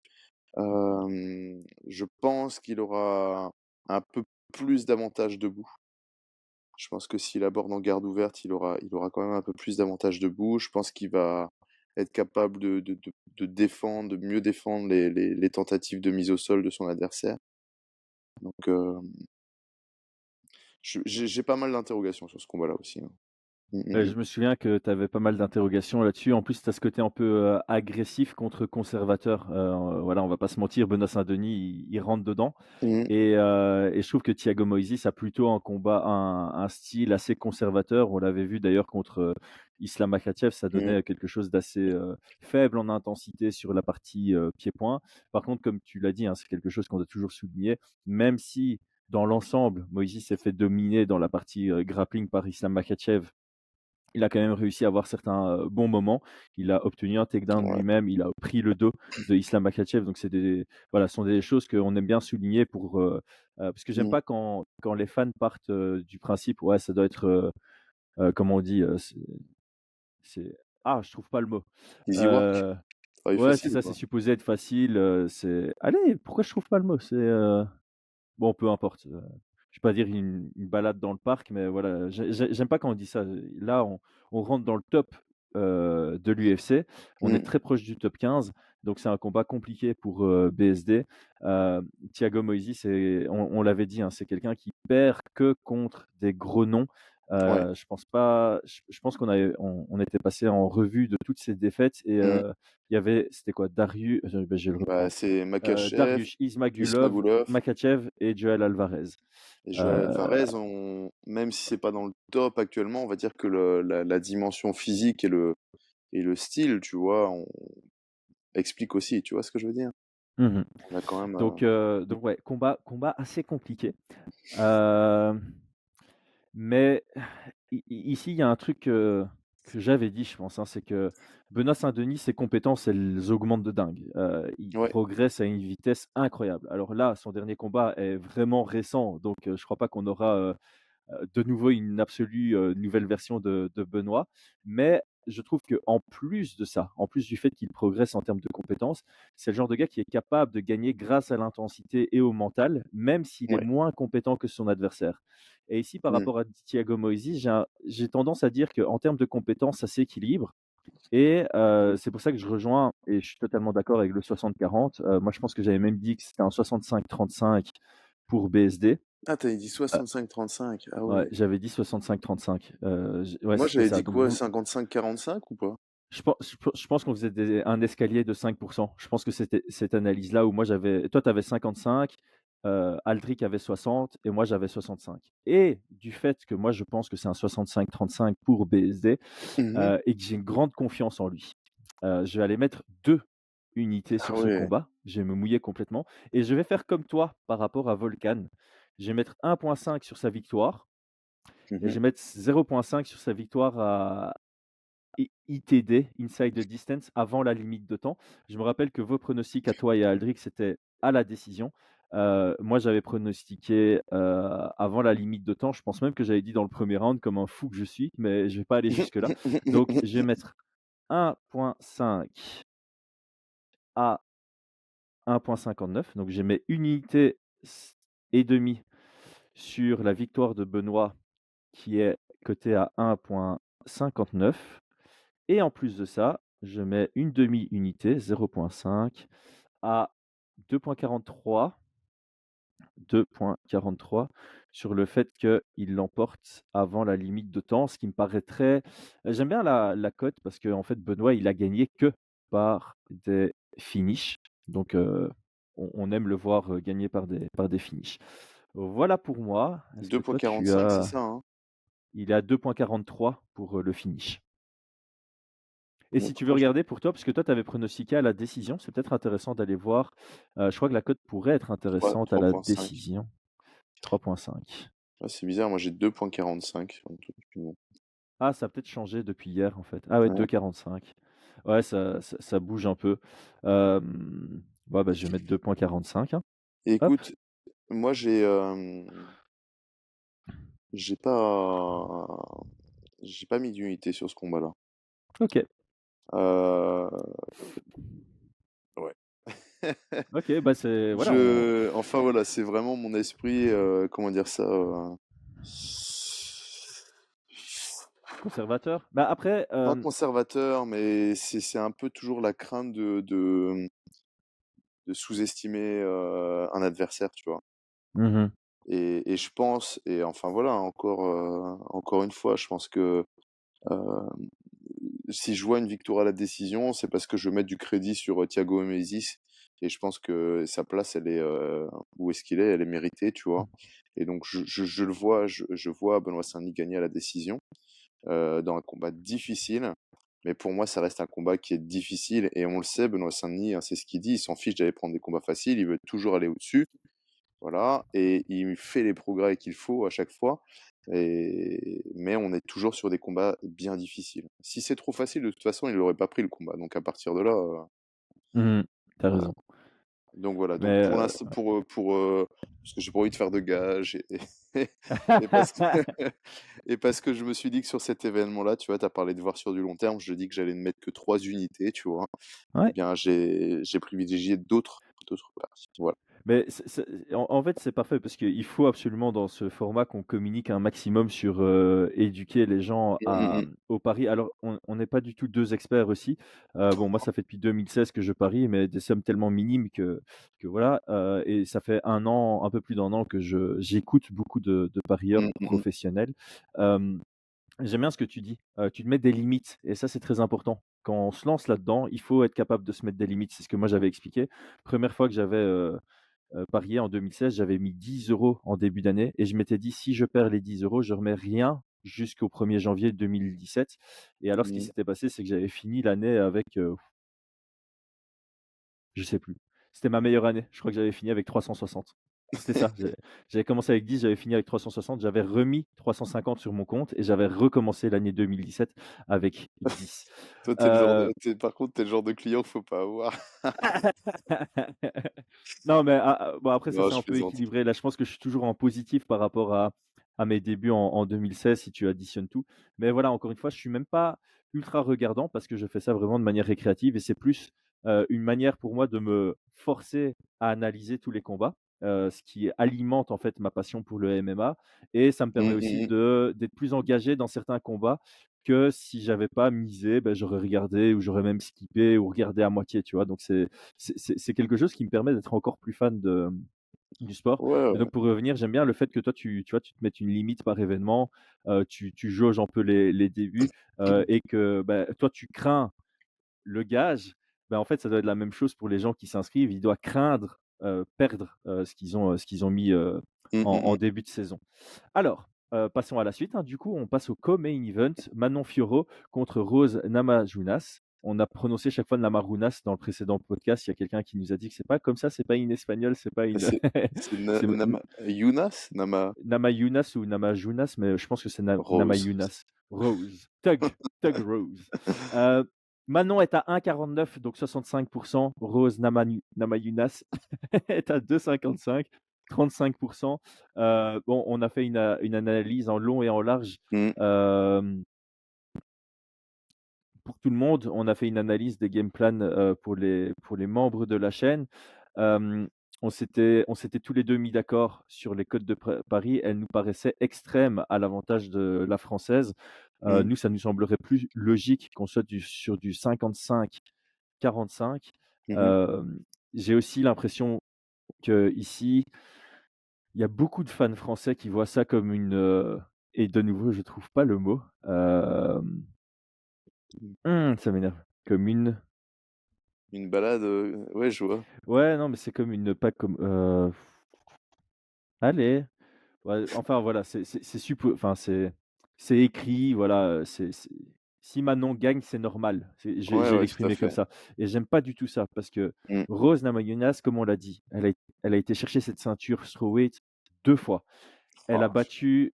[SPEAKER 2] Je pense qu'il aura un peu plus d'avantages debout. Je pense que s'il aborde en garde ouverte, il aura quand même un peu plus d'avantages debout. Je pense qu'il va être capable de défendre, de mieux défendre les tentatives de mise au sol de son adversaire. Donc, j'ai pas mal d'interrogations sur ce combat-là aussi, hein. Mmh, mmh mh.
[SPEAKER 1] Je me souviens que tu avais pas mal d'interrogations là-dessus. En plus, tu as ce côté un peu, agressif contre conservateur. Voilà, on va pas se mentir, Benoît Saint-Denis, il rentre dedans
[SPEAKER 2] Mmh.
[SPEAKER 1] et je trouve que Thiago Moïse a plutôt un style assez conservateur. On l'avait vu d'ailleurs contre, Islam Makhachev, ça
[SPEAKER 2] Mmh.
[SPEAKER 1] donnait quelque chose d'assez, faible en intensité sur la partie, pied-point. Par contre, comme tu l'as dit, hein, c'est quelque chose qu'on a toujours souligné, même si dans l'ensemble, Moïse s'est fait dominer dans la partie, grappling par Islam Makhachev, il a quand même réussi à avoir certains, bons moments. Il a obtenu un takedown
[SPEAKER 2] Ouais.
[SPEAKER 1] lui-même, il a pris le dos de Islam Makhachev, donc c'est des voilà, ce sont des choses qu'on aime bien souligner parce que j'aime
[SPEAKER 2] Mmh.
[SPEAKER 1] pas quand les fans partent, du principe: «Ouais, ça doit être, comment on dit? Je trouve pas le mot.
[SPEAKER 2] Easy work?
[SPEAKER 1] Heu,
[SPEAKER 2] Travail
[SPEAKER 1] ouais, c'est
[SPEAKER 2] facile,
[SPEAKER 1] ça, c'est
[SPEAKER 2] quoi.
[SPEAKER 1] supposé être facile, pourquoi je trouve pas le mot? Bon, peu importe, je vais pas dire une balade dans le parc, mais voilà, j'aime pas quand on dit ça. Là, on rentre dans le top, de l'UFC. On est
[SPEAKER 2] Mmh.
[SPEAKER 1] très proche du top 15, donc c'est un combat compliqué pour, BSD. Thiago Moïse, on l'avait dit, hein, c'est quelqu'un qui perd que contre des gros noms.
[SPEAKER 2] Ouais.
[SPEAKER 1] Je pense pas je pense on était passé en revue de toutes ces défaites et
[SPEAKER 2] Mmh.
[SPEAKER 1] il y avait c'était quoi? Je vais le
[SPEAKER 2] Bah,
[SPEAKER 1] reprendre.
[SPEAKER 2] c'est Makhachev,
[SPEAKER 1] Dariush Ismagulov,
[SPEAKER 2] Ismagulov
[SPEAKER 1] Makhachev et Joel Alvarez.
[SPEAKER 2] et Joel
[SPEAKER 1] Heu,
[SPEAKER 2] Alvarez, même si c'est pas dans le top actuellement, on va dire que la dimension physique et le style, tu vois, on explique aussi, tu vois ce que je veux dire?
[SPEAKER 1] mmh
[SPEAKER 2] On a quand même,
[SPEAKER 1] donc ouais, combat assez compliqué. Hem, mais ici, il y a un truc, que j'avais dit, je pense, hein, c'est que Benoît Saint-Denis, ses compétences, elles augmentent de dingue. Il
[SPEAKER 2] ouais,
[SPEAKER 1] progresse à une vitesse incroyable. Alors là, son dernier combat est vraiment récent, donc je crois pas qu'on aura, de nouveau une absolue, nouvelle version de Benoît. Mais je trouve qu'en plus de ça, en plus du fait qu'il progresse en termes de compétences, c'est le genre de gars qui est capable de gagner grâce à l'intensité et au mental, même s'il est
[SPEAKER 2] ouais.
[SPEAKER 1] moins compétent que son adversaire. Et ici, par
[SPEAKER 2] Mmh.
[SPEAKER 1] rapport à Thiago Moïse, j'ai tendance à dire qu'en termes de compétences, ça s'équilibre et c'est pour ça que je rejoins et je suis totalement d'accord avec le 60-40. Moi, je pense que j'avais même dit que c'était un 65-35 pour BSD.
[SPEAKER 2] Ah, tu dit 65-35. Ah
[SPEAKER 1] Ouais,
[SPEAKER 2] ouais.
[SPEAKER 1] j'avais dit 65-35, ouais,
[SPEAKER 2] Moi,
[SPEAKER 1] c'était
[SPEAKER 2] j'avais
[SPEAKER 1] ça.
[SPEAKER 2] dit
[SPEAKER 1] Donc
[SPEAKER 2] quoi?
[SPEAKER 1] vous
[SPEAKER 2] 55-45 ou pas?
[SPEAKER 1] je pense qu'on faisait un escalier de 5. Je pense que c'était cette analyse-là où moi toi tu avais 55, Aldric avait 60 et moi j'avais 65 et du fait que moi je pense que c'est un 65-35 pour BSD,
[SPEAKER 2] Mmh mh.
[SPEAKER 1] et que j'ai une grande confiance en lui. Je vais aller mettre 2 unités
[SPEAKER 2] Ah
[SPEAKER 1] sur ce
[SPEAKER 2] ouais.
[SPEAKER 1] combat. Je vais me mouiller complètement et je vais faire comme toi par rapport à Volkan. Je vais mettre 1,5 sur sa victoire
[SPEAKER 2] Mmh
[SPEAKER 1] et je
[SPEAKER 2] mh.
[SPEAKER 1] vais mettre 0,5 sur sa victoire à ITD, Inside the Distance, avant la limite de temps. Je me rappelle que vos pronostics à toi et à Aldric, c'était à la décision. Moi, j'avais pronostiqué, avant la limite de temps. Je pense même que j'avais dit dans le premier round comme un fou que je suis, mais je vais pas aller jusque-là. Donc je vais mettre 1,5 à 1,59. Donc je mets une unité et demie sur la victoire de Benoît qui est cotée à 1,59. Et en plus de ça, je mets une demi-unité, 0,5 à 2,43 2,43 sur le fait qu'il l'emporte avant la limite de temps, ce qui me paraît très j'aime bien la cote parce qu'en fait, Benoît, il a gagné que par des finishes. Donc on aime le voir, gagner par des finishes. Voilà pour moi. Est-ce que toi tu
[SPEAKER 2] 2,45, c'est
[SPEAKER 1] as
[SPEAKER 2] ça, hein?
[SPEAKER 1] il est à 2,43 pour, le finish. Et
[SPEAKER 2] Bon,
[SPEAKER 1] si tu veux
[SPEAKER 2] franchement,
[SPEAKER 1] regarder pour toi, parce que toi tu avais pronostiqué à la décision, c'est peut-être intéressant d'aller voir, je crois que la cote pourrait être
[SPEAKER 2] 3
[SPEAKER 1] intéressante à la
[SPEAKER 2] 3,5.
[SPEAKER 1] décision. 3,5.
[SPEAKER 2] Ouais, c'est bizarre, moi j'ai 2,45 sur le truc, mais bon.
[SPEAKER 1] Ah, ça a peut-être changé depuis hier, en fait. Ah ouais,
[SPEAKER 2] Ouais.
[SPEAKER 1] 2,45. Ouais, ça bouge un peu. Ouais, bah, je vais mettre 2,45, hein.
[SPEAKER 2] Et
[SPEAKER 1] Hop,
[SPEAKER 2] écoute, moi j'ai j'ai pas mis d'unité sur ce combat-là.
[SPEAKER 1] OK.
[SPEAKER 2] Heu, ouais.
[SPEAKER 1] OK, bah, c'est voilà, on
[SPEAKER 2] Enfin voilà, c'est vraiment mon esprit, comment dire ça?
[SPEAKER 1] conservateur. Bah, après,
[SPEAKER 2] Pas conservateur, mais c'est un peu toujours la crainte de sous-estimer, un adversaire, tu vois?
[SPEAKER 1] mmh
[SPEAKER 2] Et je pense et enfin voilà, encore une fois, je pense que, heu, si je vois une victoire à la décision, c'est parce que je veux mettre du crédit sur, Thiago Menezes et je pense que sa place, elle est, où est-ce qu'il est? Elle est méritée, tu vois? Et donc je le vois, je vois Benoît Saint-Denis gagner à la décision, dans un combat difficile, mais pour moi, ça reste un combat qui est difficile et on le sait, Benoît Saint-Denis, hein, c'est ce qu'il dit, il s'en fiche d'aller prendre des combats faciles, il veut toujours aller au-dessus. Voilà, et il fait les progrès qu'il faut à chaque fois, mais on est toujours sur des combats bien difficiles. Si c'est trop facile, de toute façon, il n'aurait pas pris le combat, donc à partir de là,
[SPEAKER 1] Mmh. Tu
[SPEAKER 2] voilà.
[SPEAKER 1] raison.
[SPEAKER 2] Donc voilà, donc
[SPEAKER 1] Mais
[SPEAKER 2] pour l'instant, parce que j'ai pas envie de faire de gages et parce que et parce que je me suis dit que sur cet événement-là, tu vois, tu as parlé de voir sur du long terme, je dis que j'allais ne mettre que 3 unités, tu vois? Eh
[SPEAKER 1] ouais.
[SPEAKER 2] bien, j'ai privilégié d'autres paris. Voilà.
[SPEAKER 1] Mais en fait, c'est parfait parce qu'il faut absolument dans ce format qu'on communique un maximum sur, éduquer les gens
[SPEAKER 2] Mmh mh, mmh.
[SPEAKER 1] au pari. Alors on n'est pas du tout 2 experts aussi. Bon, moi ça fait depuis 2016 que je parie, mais des sommes tellement minimes que voilà, et ça fait un peu plus d'un an que j'écoute beaucoup de parieurs
[SPEAKER 2] Mmh, mmh mh.
[SPEAKER 1] professionnels. Hem, J'aime bien ce que tu dis, tu te mets des limites et ça c'est très important. Quand on se lance là-dedans, il faut être capable de se mettre des limites. C'est ce que moi j'avais expliqué. Première fois que j'avais, parié en 2016, j'avais mis 10 € en début d'année et je m'étais dit: «Si je perds les 10 €, je remets rien jusqu'au 1er janvier 2017». Et alors ce qui
[SPEAKER 2] Mmh.
[SPEAKER 1] s'était passé, c'est que j'avais fini l'année avec, je sais plus. C'était ma meilleure année. Je crois que j'avais fini avec 360. C'était ça. J'avais commencé avec 10, j'avais fini avec 360. J'avais remis 350 sur mon compte et j'avais recommencé l'année 2017 avec 10.
[SPEAKER 2] Toi,
[SPEAKER 1] Heu
[SPEAKER 2] par contre, tu es le genre de client qu'il faut pas avoir.
[SPEAKER 1] Non, mais bon, après ça
[SPEAKER 2] Non,
[SPEAKER 1] c'est
[SPEAKER 2] je
[SPEAKER 1] un peu
[SPEAKER 2] plaisante.
[SPEAKER 1] équilibré. Là, je pense que je suis toujours en positif par rapport à mes débuts en 2016 si tu additionnes tout. Mais voilà, encore une fois, je suis même pas ultra regardant parce que je fais ça vraiment de manière récréative et c'est plus, une manière pour moi de me forcer à analyser tous les combats, ce qui alimente en fait ma passion pour le MMA et ça me permet
[SPEAKER 2] Mmh, mmh
[SPEAKER 1] aussi
[SPEAKER 2] mh.
[SPEAKER 1] d'être plus engagé dans certains combats que si j'avais pas misé, ben j'aurais regardé ou j'aurais même skippé ou regardé à moitié, tu vois? Donc c'est quelque chose qui me permet d'être encore plus fan du sport.
[SPEAKER 2] Ouais,
[SPEAKER 1] Et
[SPEAKER 2] ouais.
[SPEAKER 1] donc pour revenir, j'aime bien le fait que toi tu vois, tu te mettes une limite par événement, tu jauges un peu les débuts, et que, bah, toi tu crains le gage. Bah, en fait, ça doit être la même chose pour les gens qui s'inscrivent. Ils doivent craindre, perdre, ce qu'ils ont mis,
[SPEAKER 2] Mmh,
[SPEAKER 1] en
[SPEAKER 2] mmh mh.
[SPEAKER 1] début de saison. Alors, passons à la suite, hein. Du coup, on passe au co-main event, Manon Fiorot contre Rose Namajunas. On a prononcé chaque fois Namarunas dans le précédent podcast. Il y a quelqu'un qui nous a dit que c'est pas comme ça, c'est pas une espagnole, c'est pas une
[SPEAKER 2] C'est
[SPEAKER 1] c'est
[SPEAKER 2] Nama Younas?
[SPEAKER 1] Namajunas ou Namajunas, mais je pense que c'est
[SPEAKER 2] Rose.
[SPEAKER 1] Namajunas. Rose, Tug Rose. Heu, Manon est à 1,49 donc 65. Rose Namajunas est à 2,55, 35. Bon, on a fait une analyse en long et en large,
[SPEAKER 2] Mmh.
[SPEAKER 1] hem, pour tout le monde. On a fait une analyse des game plans, pour les membres de la chaîne. Hem, on s'était tous les 2 mis d'accord sur les cotes de paris. Elles nous paraissaient extrêmes à l'avantage de la française.
[SPEAKER 2] Mmh.
[SPEAKER 1] Nous, ça nous semblerait plus logique qu'on soit sur du 55-45.
[SPEAKER 2] Mmh mh.
[SPEAKER 1] J'ai aussi l'impression qu'ici il y a beaucoup de fans français qui voient ça comme et de nouveau, je trouve pas le mot, ça m'énerve. Comme
[SPEAKER 2] Une balade, ouais, je vois.
[SPEAKER 1] ouais, non, mais c'est comme pas comme, allez, ouais, enfin voilà, enfin c'est écrit, voilà, si Manon gagne, c'est normal. Je
[SPEAKER 2] Ouais,
[SPEAKER 1] vais
[SPEAKER 2] ouais, tout à
[SPEAKER 1] l'exprimer comme
[SPEAKER 2] fait.
[SPEAKER 1] ça et j'aime pas du tout ça parce que
[SPEAKER 2] Mmh.
[SPEAKER 1] Rose Namajunas, comme on l'a dit, elle a été chercher cette ceinture strawweight 2 fois. Elle a
[SPEAKER 2] Oh,
[SPEAKER 1] battu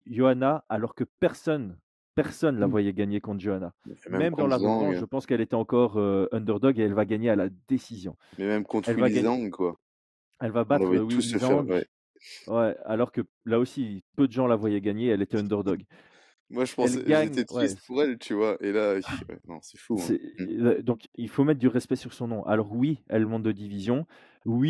[SPEAKER 1] Johanna alors que personne la
[SPEAKER 2] mmh.
[SPEAKER 1] voyait gagner contre Johanna.
[SPEAKER 2] Et même
[SPEAKER 1] Même dans
[SPEAKER 2] contre
[SPEAKER 1] la revanche,
[SPEAKER 2] Zhang,
[SPEAKER 1] je pense qu'elle était encore, underdog et elle va gagner à la décision.
[SPEAKER 2] mais même contre
[SPEAKER 1] Elle va
[SPEAKER 2] Willy
[SPEAKER 1] gagner
[SPEAKER 2] Zhang, quoi.
[SPEAKER 1] elle va
[SPEAKER 2] On la
[SPEAKER 1] battre,
[SPEAKER 2] voyait tous
[SPEAKER 1] Weili
[SPEAKER 2] se faire
[SPEAKER 1] Zhang,
[SPEAKER 2] ouais.
[SPEAKER 1] ouais, alors que là aussi, peu de gens la voyaient gagner, elle était underdog.
[SPEAKER 2] Moi, je
[SPEAKER 1] Elle
[SPEAKER 2] pensais
[SPEAKER 1] gagne,
[SPEAKER 2] j'étais
[SPEAKER 1] ouais,
[SPEAKER 2] triste pour elle, tu vois? Et là, ouais, non, c'est fou, hein.
[SPEAKER 1] c'est
[SPEAKER 2] Mmh,
[SPEAKER 1] donc il faut mettre du respect sur son nom. Alors oui, elle monte de division.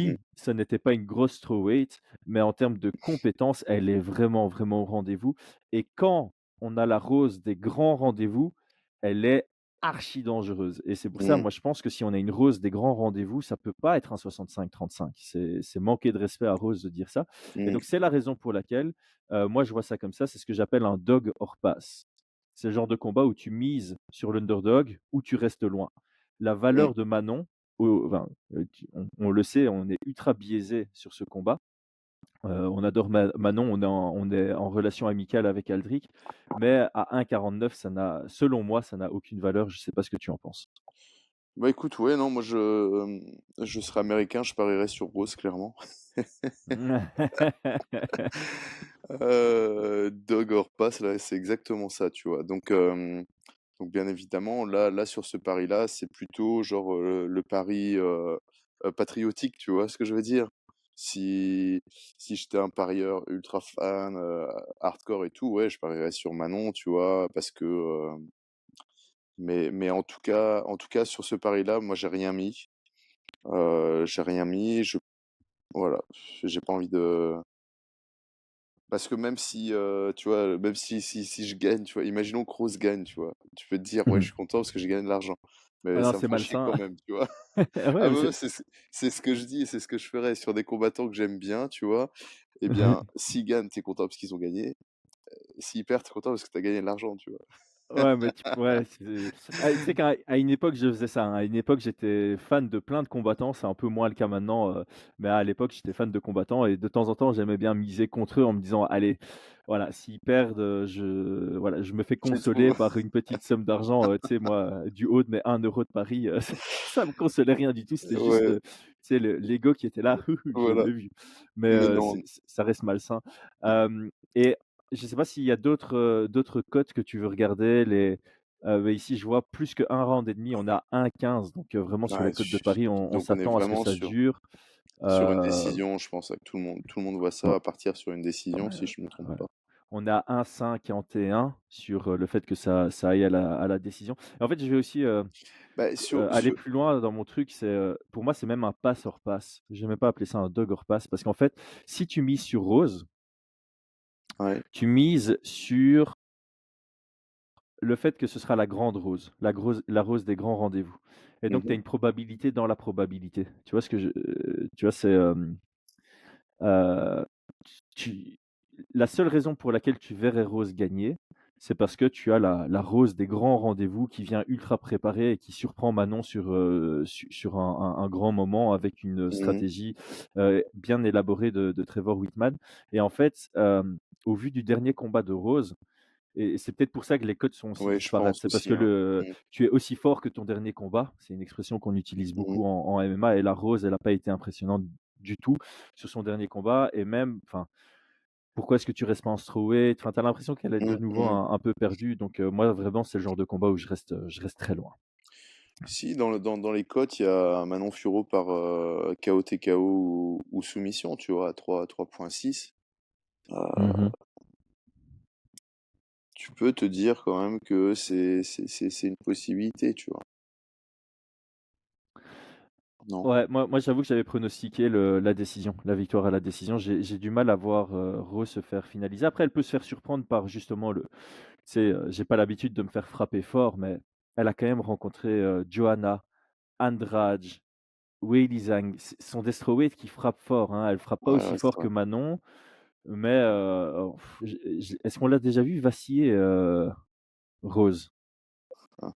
[SPEAKER 2] mmh,
[SPEAKER 1] Oui, ça n'était pas une grosse strawweight, mais en termes de compétences, elle est vraiment, vraiment au rendez-vous et quand on a la Rose des grands rendez-vous, elle est archi dangereuse et c'est pour ça,
[SPEAKER 2] mmh,
[SPEAKER 1] moi, je pense que si on a une Rose des grands rendez-vous, ça peut pas être un 65-35. C'est manquer de respect à Rose de dire ça et
[SPEAKER 2] mmh,
[SPEAKER 1] donc c'est la raison pour laquelle, moi, je vois ça comme ça, c'est ce que j'appelle un dog or pass. C'est le genre de combat où tu mises sur l'underdog ou tu restes loin. La
[SPEAKER 2] mmh.
[SPEAKER 1] valeur de Manon, enfin, on le sait, on est ultra biaisé sur ce combat. On adore Manon, on est en relation amicale avec Aldric, mais à 1,49, selon moi, ça n'a aucune valeur. Je ne sais pas ce que tu en penses.
[SPEAKER 2] Bah, écoute, ouais, non, moi, je serais américain, je parierais sur Rose, clairement. Dog or pass, là, c'est exactement ça, tu vois? Donc bien évidemment, là sur ce pari-là, c'est plutôt genre, le pari, patriotique, tu vois ce que je veux dire? Si si j'étais un parieur ultra fan, hardcore et tout, ouais, je parierais sur Manon, tu vois? Parce que, mais en tout cas sur ce pari-là, moi j'ai rien mis, voilà, j'ai pas envie de parce que même si, tu vois, même si je gagne, tu vois, imaginons que Rose gagne, tu vois? Tu peux te dire: «Ouais, je
[SPEAKER 1] Mmh.
[SPEAKER 2] suis content parce que j'ai gagné de l'argent»,
[SPEAKER 1] Ah
[SPEAKER 2] mais
[SPEAKER 1] non,
[SPEAKER 2] ça me
[SPEAKER 1] c'est
[SPEAKER 2] fera chier
[SPEAKER 1] malsain.
[SPEAKER 2] quand même, tu vois?
[SPEAKER 1] Ouais,
[SPEAKER 2] Ah
[SPEAKER 1] mais
[SPEAKER 2] ouais, ouais, c'est ce que je dis et c'est ce que je ferais sur des combattants que j'aime bien, tu vois? Eh bien,
[SPEAKER 1] ouais.
[SPEAKER 2] s'ils gagnent, tu es content parce qu'ils ont gagné, s'ils perdent, tu es content parce que tu as gagné de l'argent, tu vois?
[SPEAKER 1] Ouais, mais ouais, tu sais qu'à une époque, je faisais ça, hein. À une époque, j'étais fan de plein de combattants, c'est un peu moins le cas maintenant, mais à l'époque, j'étais fan de combattants et de temps en temps, j'aimais bien miser contre eux en me disant: «Allez, voilà, s'ils perdent, je me fais
[SPEAKER 2] C'est
[SPEAKER 1] consoler
[SPEAKER 2] tout.
[SPEAKER 1] par une petite somme d'argent», tu sais, moi, du haut de mes 1 € de Paris, ça me consolait rien du tout, c'était juste,
[SPEAKER 2] Ouais,
[SPEAKER 1] tu sais, l'ego qui était là: «Je
[SPEAKER 2] voilà.
[SPEAKER 1] l'ai vu», mais
[SPEAKER 2] Mais non,
[SPEAKER 1] ça reste malsain, et je ne sais pas s'il y a d'autres cotes que tu veux regarder, mais ici, je vois plus que 1 round et demi, on a 1,15 donc vraiment sur les
[SPEAKER 2] ouais,
[SPEAKER 1] cotes de Paris, on
[SPEAKER 2] donc on est
[SPEAKER 1] s'attend à ce que
[SPEAKER 2] vraiment
[SPEAKER 1] ça
[SPEAKER 2] sur
[SPEAKER 1] dure.
[SPEAKER 2] sur une
[SPEAKER 1] Heu,
[SPEAKER 2] décision, je pense, que tout le monde voit
[SPEAKER 1] ouais,
[SPEAKER 2] ça à partir sur une décision, si je me trompe
[SPEAKER 1] ouais.
[SPEAKER 2] pas.
[SPEAKER 1] On a 1,51 sur, le fait que ça aille à la décision et en fait, je vais aussi,
[SPEAKER 2] Bah,
[SPEAKER 1] aller plus loin dans mon truc, pour moi, c'est même un pass hors pass. J'aime même pas appeler ça un dog hors pass parce qu'en fait, si tu mises sur Rose,
[SPEAKER 2] ouais.
[SPEAKER 1] tu mises sur le fait que ce sera la grande rose, la rose des grands rendez-vous et donc tu as
[SPEAKER 2] Mmh.
[SPEAKER 1] une probabilité dans la probabilité. Tu vois ce que tu vois, heu, tu la seule raison pour laquelle tu verrais Rose gagner, c'est parce que tu as la rose des grands rendez-vous qui vient ultra préparée et qui surprend Manon sur un grand moment avec une
[SPEAKER 2] Mmh.
[SPEAKER 1] stratégie, bien élaborée de Trevor Whitman et en fait, au vu du dernier combat de Rose et c'est peut-être pour ça que les cotes sont aussi
[SPEAKER 2] Ouais, je
[SPEAKER 1] disparates.
[SPEAKER 2] pense
[SPEAKER 1] C'est parce
[SPEAKER 2] aussi,
[SPEAKER 1] que
[SPEAKER 2] hein. Mmh.
[SPEAKER 1] tu es aussi fort que ton dernier combat. C'est une expression qu'on utilise
[SPEAKER 2] Mmh.
[SPEAKER 1] beaucoup en MMA et la Rose, elle n'a pas été impressionnante du tout sur son dernier combat et même, enfin, pourquoi est-ce que tu restes pas en strawweight? Enfin, tu as l'impression qu'elle est de
[SPEAKER 2] Mmh
[SPEAKER 1] nouveau
[SPEAKER 2] mh.
[SPEAKER 1] un peu perdue donc moi vraiment, c'est le genre de combat où je reste très loin.
[SPEAKER 2] Si, dans les cotes, il y a Manon Fiorot par, KO, TKO ou soumission, tu vois? À 3,6.
[SPEAKER 1] Mmh.
[SPEAKER 2] Tu peux te dire quand même que c'est une possibilité, tu vois? Non?
[SPEAKER 1] Ouais, moi j'avoue que j'avais pronostiqué la décision, la victoire à la décision. J'ai du mal à voir, Rose se faire finaliser. Après, elle peut se faire surprendre par justement tu sais, j'ai pas l'habitude de me faire frapper fort, mais elle a quand même rencontré, Joanna, Andrade. Weili Zhang, son destro-weight qui frappe fort, hein. Elle frappe pas
[SPEAKER 2] Ouais,
[SPEAKER 1] aussi
[SPEAKER 2] ouais, c'est
[SPEAKER 1] fort
[SPEAKER 2] vrai.
[SPEAKER 1] que Manon, mais est-ce qu'on l'a déjà vu vaciller, Rose?
[SPEAKER 2] Hein.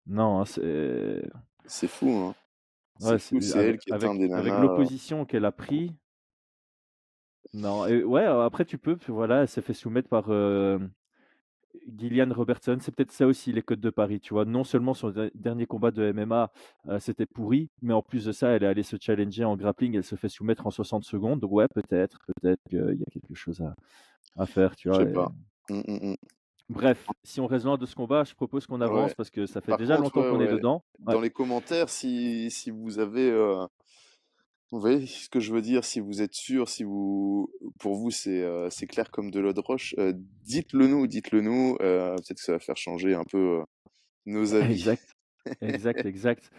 [SPEAKER 1] Non, hein, c'est
[SPEAKER 2] C'est fou, hein. C'est
[SPEAKER 1] ouais,
[SPEAKER 2] fou,
[SPEAKER 1] c'est
[SPEAKER 2] c'est elle qui atteint des
[SPEAKER 1] avec
[SPEAKER 2] nanas,
[SPEAKER 1] l'opposition qu'elle a pris, non et ouais, après tu peux, puis voilà, elle s'est fait soumettre par, Gillian Robertson. C'est peut-être ça aussi les codes de Paris, tu vois? Non seulement son dernier combat de MMA, c'était pourri, mais en plus de ça, elle est allée se challenger en grappling, elle se fait soumettre en 60 secondes, donc ouais, peut-être qu'il y a quelque chose à faire, tu
[SPEAKER 2] je
[SPEAKER 1] vois?
[SPEAKER 2] sais pas. Mmh, mmh mh.
[SPEAKER 1] Bref, si on reste loin de ce combat, je propose qu'on avance
[SPEAKER 2] Ouais.
[SPEAKER 1] parce que ça fait
[SPEAKER 2] Par
[SPEAKER 1] déjà
[SPEAKER 2] contre,
[SPEAKER 1] longtemps
[SPEAKER 2] ouais,
[SPEAKER 1] qu'on est
[SPEAKER 2] ouais,
[SPEAKER 1] dedans. Ouais.
[SPEAKER 2] dans les commentaires, si vous avez, vous voyez ce que je veux dire? Si vous êtes sûr, si vous pour vous c'est clair comme de l'eau de roche, dites-le nous, peut-être que ça va faire changer un peu, nos avis.
[SPEAKER 1] Exact, exact.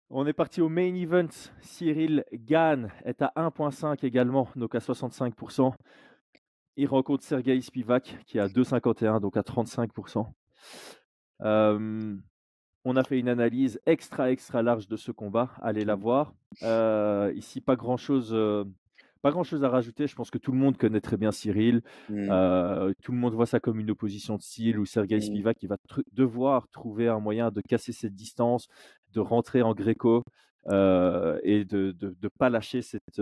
[SPEAKER 1] On est parti au main event. Cyril Gane est à 1,5 également, donc à 65. Il rencontre Sergei Spivak qui est à 2,51, donc à 35. Hem, on a fait une analyse extra large de ce combat, allez la
[SPEAKER 2] Mmh.
[SPEAKER 1] voir. Ici pas grand chose à rajouter. Je pense que tout le monde connaît très bien Cyril.
[SPEAKER 2] Mmh.
[SPEAKER 1] Tout le monde voit ça comme une opposition de style où Sergei
[SPEAKER 2] Mmh.
[SPEAKER 1] Spivak il va devoir trouver un moyen de casser cette distance, de rentrer en greco, et de pas lâcher cette,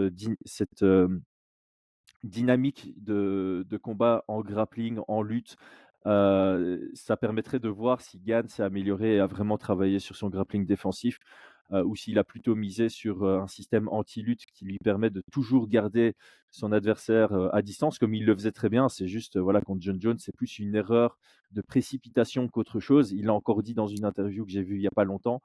[SPEAKER 1] dynamique de combat en grappling, en lutte. Ça permettrait de voir si Gane s'est amélioré et a vraiment travaillé sur son grappling défensif, ou s'il a plutôt misé sur, un système anti-lutte qui lui permet de toujours garder son adversaire, à distance comme il le faisait très bien. C'est juste, voilà, contre John Jones, c'est plus une erreur de précipitation qu'autre chose. Il l'a encore dit dans une interview que j'ai vue il y a pas longtemps.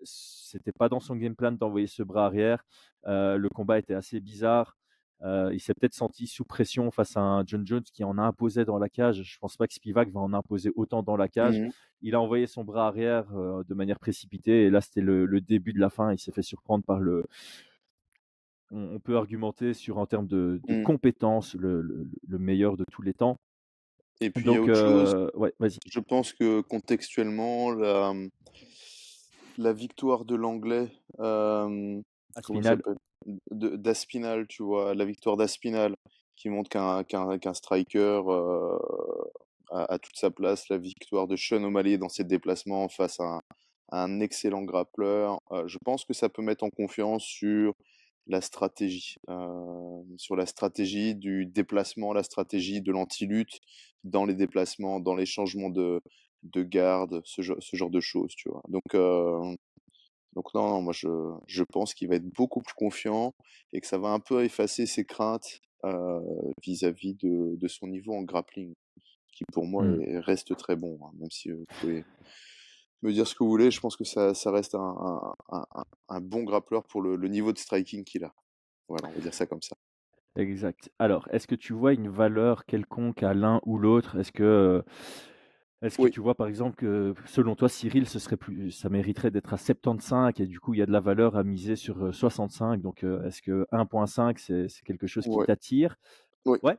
[SPEAKER 1] C'était pas dans son game plan d'envoyer ce bras arrière. Le combat était assez bizarre. Il s'est peut-être senti sous pression face à un John Jones qui en imposait dans la cage. Je ne pense pas que Spivak va en imposer autant dans la cage.
[SPEAKER 2] Mmh.
[SPEAKER 1] Il a envoyé son bras arrière, de manière précipitée et là, c'était le début de la fin. Il s'est fait surprendre par le on peut argumenter sur en termes de
[SPEAKER 2] Mmh.
[SPEAKER 1] compétences, le meilleur de tous les temps.
[SPEAKER 2] Et puis il y a
[SPEAKER 1] Donc
[SPEAKER 2] autre chose,
[SPEAKER 1] ouais, vas-y.
[SPEAKER 2] je pense que contextuellement la victoire de l'Anglais, comment il
[SPEAKER 1] Aspinal.
[SPEAKER 2] s'appelle? De d'Aspinall, tu vois? La victoire d'Aspinall qui montre qu'un striker, a toute sa place. La victoire de Sean O'Malley dans ses déplacements face à un excellent grappleur. Je pense que ça peut mettre en confiance sur la stratégie du déplacement, la stratégie de l'anti-lutte dans les déplacements, dans les changements de garde, ce genre de choses, tu vois? Donc non, non, moi je pense qu'il va être beaucoup plus confiant et que ça va un peu effacer ses craintes, vis-à-vis de son niveau en grappling, qui pour moi
[SPEAKER 1] Mmh.
[SPEAKER 2] reste très bon, hein, même si, vous pouvez me dire ce que vous voulez, je pense que ça reste un bon grappleur pour le niveau de striking qu'il a. Voilà, on va dire ça comme ça.
[SPEAKER 1] Exact. Alors, est-ce que tu vois une valeur quelconque à l'un ou l'autre? Est-ce que
[SPEAKER 2] Oui,
[SPEAKER 1] tu vois, par exemple, que selon toi, Cyril, ça mériterait d'être à 75 et du coup, il y a de la valeur à miser sur, 65 donc est-ce que 1,5 c'est quelque chose qui
[SPEAKER 2] ouais,
[SPEAKER 1] t'attire?
[SPEAKER 2] oui,
[SPEAKER 1] Ouais?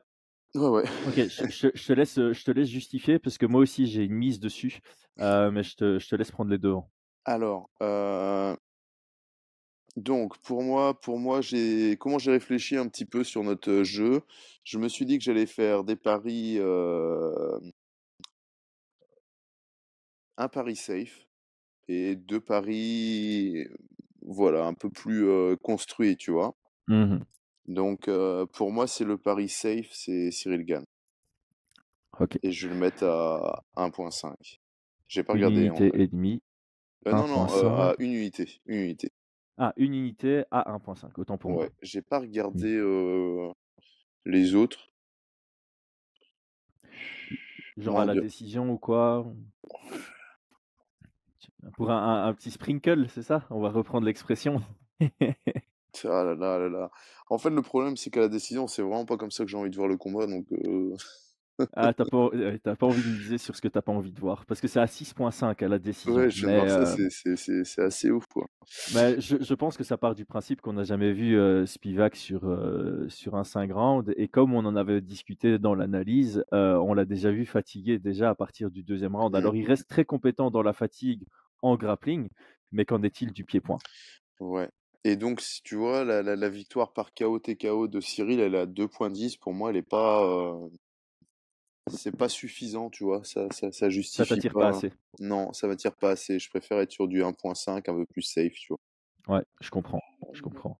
[SPEAKER 2] ouais, ouais.
[SPEAKER 1] OK, je te laisse justifier parce que moi aussi j'ai une mise dessus, mais je te laisse prendre les devants.
[SPEAKER 2] Alors, donc pour moi, j'ai réfléchi un petit peu sur notre, jeu. Je me suis dit que j'allais faire des paris, un pari safe et 2 paris, voilà, un peu plus, construits, tu vois?
[SPEAKER 1] Mmh.
[SPEAKER 2] Donc, pour moi, c'est le pari safe, c'est Cyril Gane
[SPEAKER 1] OK.
[SPEAKER 2] et je vais le mettre à 1,5. J'ai pas
[SPEAKER 1] 1
[SPEAKER 2] regardé en
[SPEAKER 1] unité et demie,
[SPEAKER 2] non, non,
[SPEAKER 1] 1,5.
[SPEAKER 2] à 1 unité, 1 unité.
[SPEAKER 1] Ah, 1 unité à 1,5, autant pour
[SPEAKER 2] Ouais,
[SPEAKER 1] moi.
[SPEAKER 2] j'ai pas
[SPEAKER 1] Mmh.
[SPEAKER 2] regardé, les autres.
[SPEAKER 1] Genre à
[SPEAKER 2] Mon
[SPEAKER 1] la
[SPEAKER 2] Dieu.
[SPEAKER 1] décision ou quoi? Pour un petit sprinkle, c'est ça? On va reprendre l'expression.
[SPEAKER 2] Ah là là là là. En fait, le problème, c'est qu'à la décision, c'est vraiment pas comme ça que j'ai envie de voir le combat, donc
[SPEAKER 1] Ah, tu pas envie de miser sur ce que t'as pas envie de voir, parce que c'est à 6,5 à la décision,
[SPEAKER 2] ouais, je viens de
[SPEAKER 1] mais
[SPEAKER 2] voir ça, c'est assez ouf, quoi.
[SPEAKER 1] je pense que ça part du principe qu'on n'a jamais vu, Spivak sur un 5 rounds et comme on en avait discuté dans l'analyse, on l'a déjà vu fatigué déjà à partir du deuxième round.
[SPEAKER 2] Mmh.
[SPEAKER 1] Alors il reste très compétent dans la fatigue en grappling, mais qu'en est-il du pied-point?
[SPEAKER 2] Ouais. Et donc, si tu vois, la victoire par KO TKO de Cyril, elle est à 2,10. Pour moi, elle est pas, c'est pas suffisant, tu vois. Ça
[SPEAKER 1] Ça
[SPEAKER 2] justifie
[SPEAKER 1] t'attire pas
[SPEAKER 2] pas.
[SPEAKER 1] assez?
[SPEAKER 2] Non, ça m'attire pas assez. Je préfère être sur du 1,5, un peu plus safe, tu vois.
[SPEAKER 1] Ouais, je comprends, je comprends.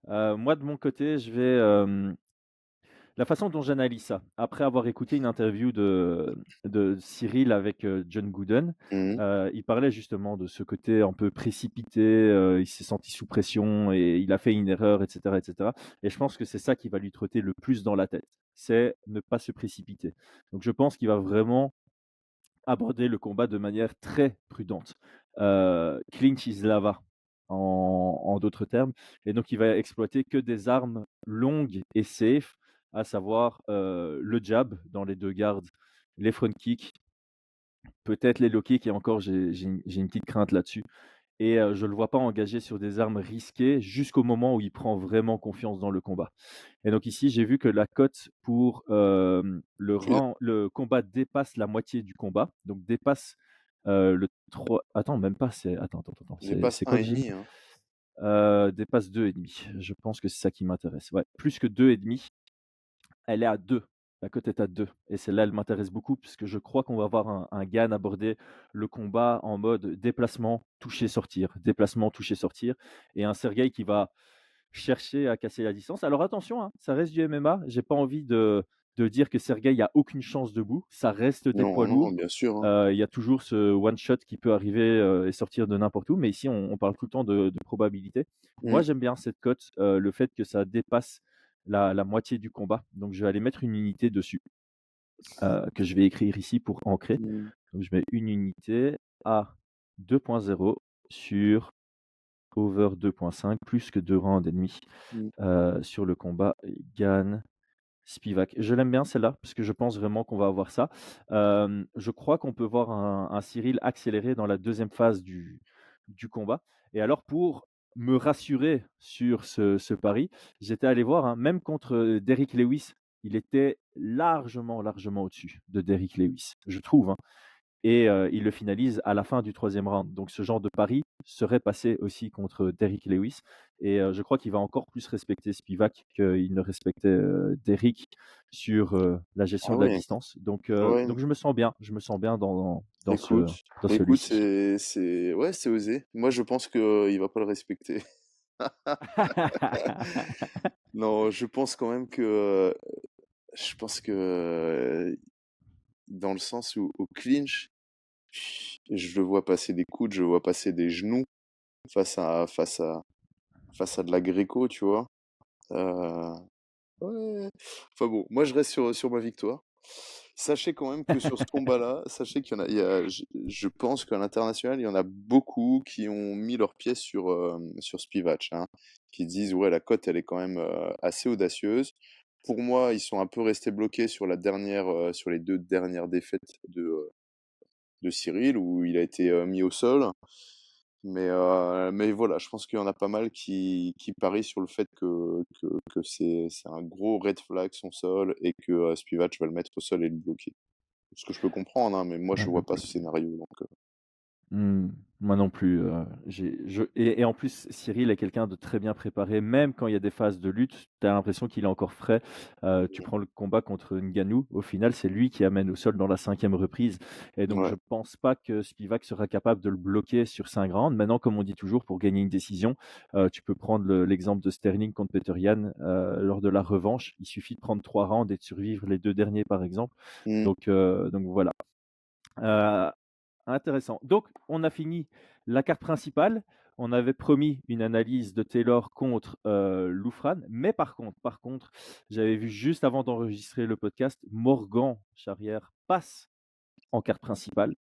[SPEAKER 1] Moi, de mon côté, la façon dont j'analyse ça, après avoir écouté une interview de Cyril avec, John Gooden,
[SPEAKER 2] Mhm.
[SPEAKER 1] il parlait justement de ce côté un peu précipité, il s'est senti sous pression et il a fait une erreur et cetera et cetera et je pense que c'est ça qui va lui trotter le plus dans la tête, c'est ne pas se précipiter. Donc je pense qu'il va vraiment aborder le combat de manière très prudente. Clinch is lava en d'autres termes et donc il va exploiter que des armes longues et safe, à savoir, le jab dans les 2 gardes, les front kicks, peut-être les low kicks et encore j'ai une petite crainte là-dessus et je le vois pas engagé sur des armes risquées jusqu'au moment où il prend vraiment confiance dans le combat. Et donc ici, j'ai vu que la cote pour,
[SPEAKER 2] Il,
[SPEAKER 1] le combat dépasse la moitié du combat, donc dépasse, le 3. Attends, même pas, attends,
[SPEAKER 2] il dépasse
[SPEAKER 1] c'est quoi
[SPEAKER 2] un
[SPEAKER 1] que
[SPEAKER 2] et
[SPEAKER 1] j'ai mis?
[SPEAKER 2] demi, hein.
[SPEAKER 1] Dépasse 2,5. Je pense que c'est ça qui m'intéresse. Ouais, plus que 2,5. Elle est à 2. La cote est à 2 et celle-là, elle m'intéresse beaucoup puisque je crois qu'on va avoir un Gane aborder le combat en mode déplacement, toucher, sortir, déplacement, toucher, sortir et un Sergueï qui va chercher à casser la distance. Alors attention, hein, ça reste du MMA. J'ai pas envie de dire que Sergueï a aucune chance debout. Ça reste des poids
[SPEAKER 2] Non, non,
[SPEAKER 1] lourds.
[SPEAKER 2] bien sûr, hein.
[SPEAKER 1] Il y a toujours ce one shot qui peut arriver et sortir de n'importe où. Mais ici, on parle tout le temps de probabilité. Moi,
[SPEAKER 2] Mm.
[SPEAKER 1] j'aime bien cette cote, le fait que ça dépasse la moitié du combat. Donc, je vais aller mettre une unité dessus que je vais écrire ici pour ancrer.
[SPEAKER 2] Mm.
[SPEAKER 1] Donc, je mets une unité à 2,0 sur over 2,5 plus que 2 rounds et demi
[SPEAKER 2] Mm.
[SPEAKER 1] sur le combat Gann Spivak. Je l'aime bien celle-là parce que je pense vraiment qu'on va avoir ça. Je crois qu'on peut voir un Cyril accéléré dans la deuxième phase du combat. Et alors pour me rassurer sur ce pari, j'étais allé voir, hein, même contre Derrick Lewis, il était largement, largement au-dessus de Derrick Lewis, je trouve, hein. Et il le finalise à la fin du troisième round. Donc ce genre de pari serait passé aussi contre Derrick Lewis et je crois qu'il va encore plus respecter Spivak qu'il ne respectait, Derrick sur, la
[SPEAKER 2] Ah
[SPEAKER 1] gestion de la
[SPEAKER 2] ouais,
[SPEAKER 1] distance.
[SPEAKER 2] ouais.
[SPEAKER 1] Donc je me sens bien
[SPEAKER 2] Écoute,
[SPEAKER 1] dans
[SPEAKER 2] écoute,
[SPEAKER 1] celui-ci.
[SPEAKER 2] ouais, c'est osé. Moi, je pense que il va pas le respecter. Non, je pense quand même que, je pense que, dans le sens où au clinch, je le vois passer des coudes, je le vois passer des genoux face à de la gréco, tu vois. Euh, ouais. Enfin bon, moi je reste sur ma victoire. Sachez quand même que sur ce combat-là, sachez je pense qu'à l'international, il y en a beaucoup qui ont mis leur pièce sur Spivak, hein, qui disent ouais, la cote elle est quand même assez audacieuse. Pour moi, ils sont un peu restés bloqués sur les 2 dernières défaites de Cyril où il a été mis au sol. Mais voilà, je pense qu'il y en a pas mal qui parient sur le fait que c'est un gros red flag son sol et que Spivak va le mettre au sol et le bloquer. Ce que je peux comprendre, hein, mais moi je vois pas ce scénario. Donc,
[SPEAKER 1] Mmh, moi non plus, et en plus, Cyril est quelqu'un de très bien préparé, même quand il y a des phases de lutte, tu as l'impression qu'il est encore frais. Tu prends le combat contre Ngannou, au final, c'est lui qui amène au sol dans la 5e reprise et donc
[SPEAKER 2] ouais.
[SPEAKER 1] je pense pas que Spivak sera capable de le bloquer sur 5 rounds. Maintenant, comme on dit toujours, pour gagner une décision, tu peux prendre l'exemple de Sterling contre Petr Yan, lors de la revanche. Il suffit de prendre 3 rounds et de survivre les 2 derniers, par exemple.
[SPEAKER 2] Mm.
[SPEAKER 1] Donc voilà. Heu Intéressant. Donc, on a fini la carte principale. On avait promis une analyse de Taylor contre Loufran. Mais par contre, j'avais vu juste avant d'enregistrer le podcast, Morgan Charrière passe en carte principale.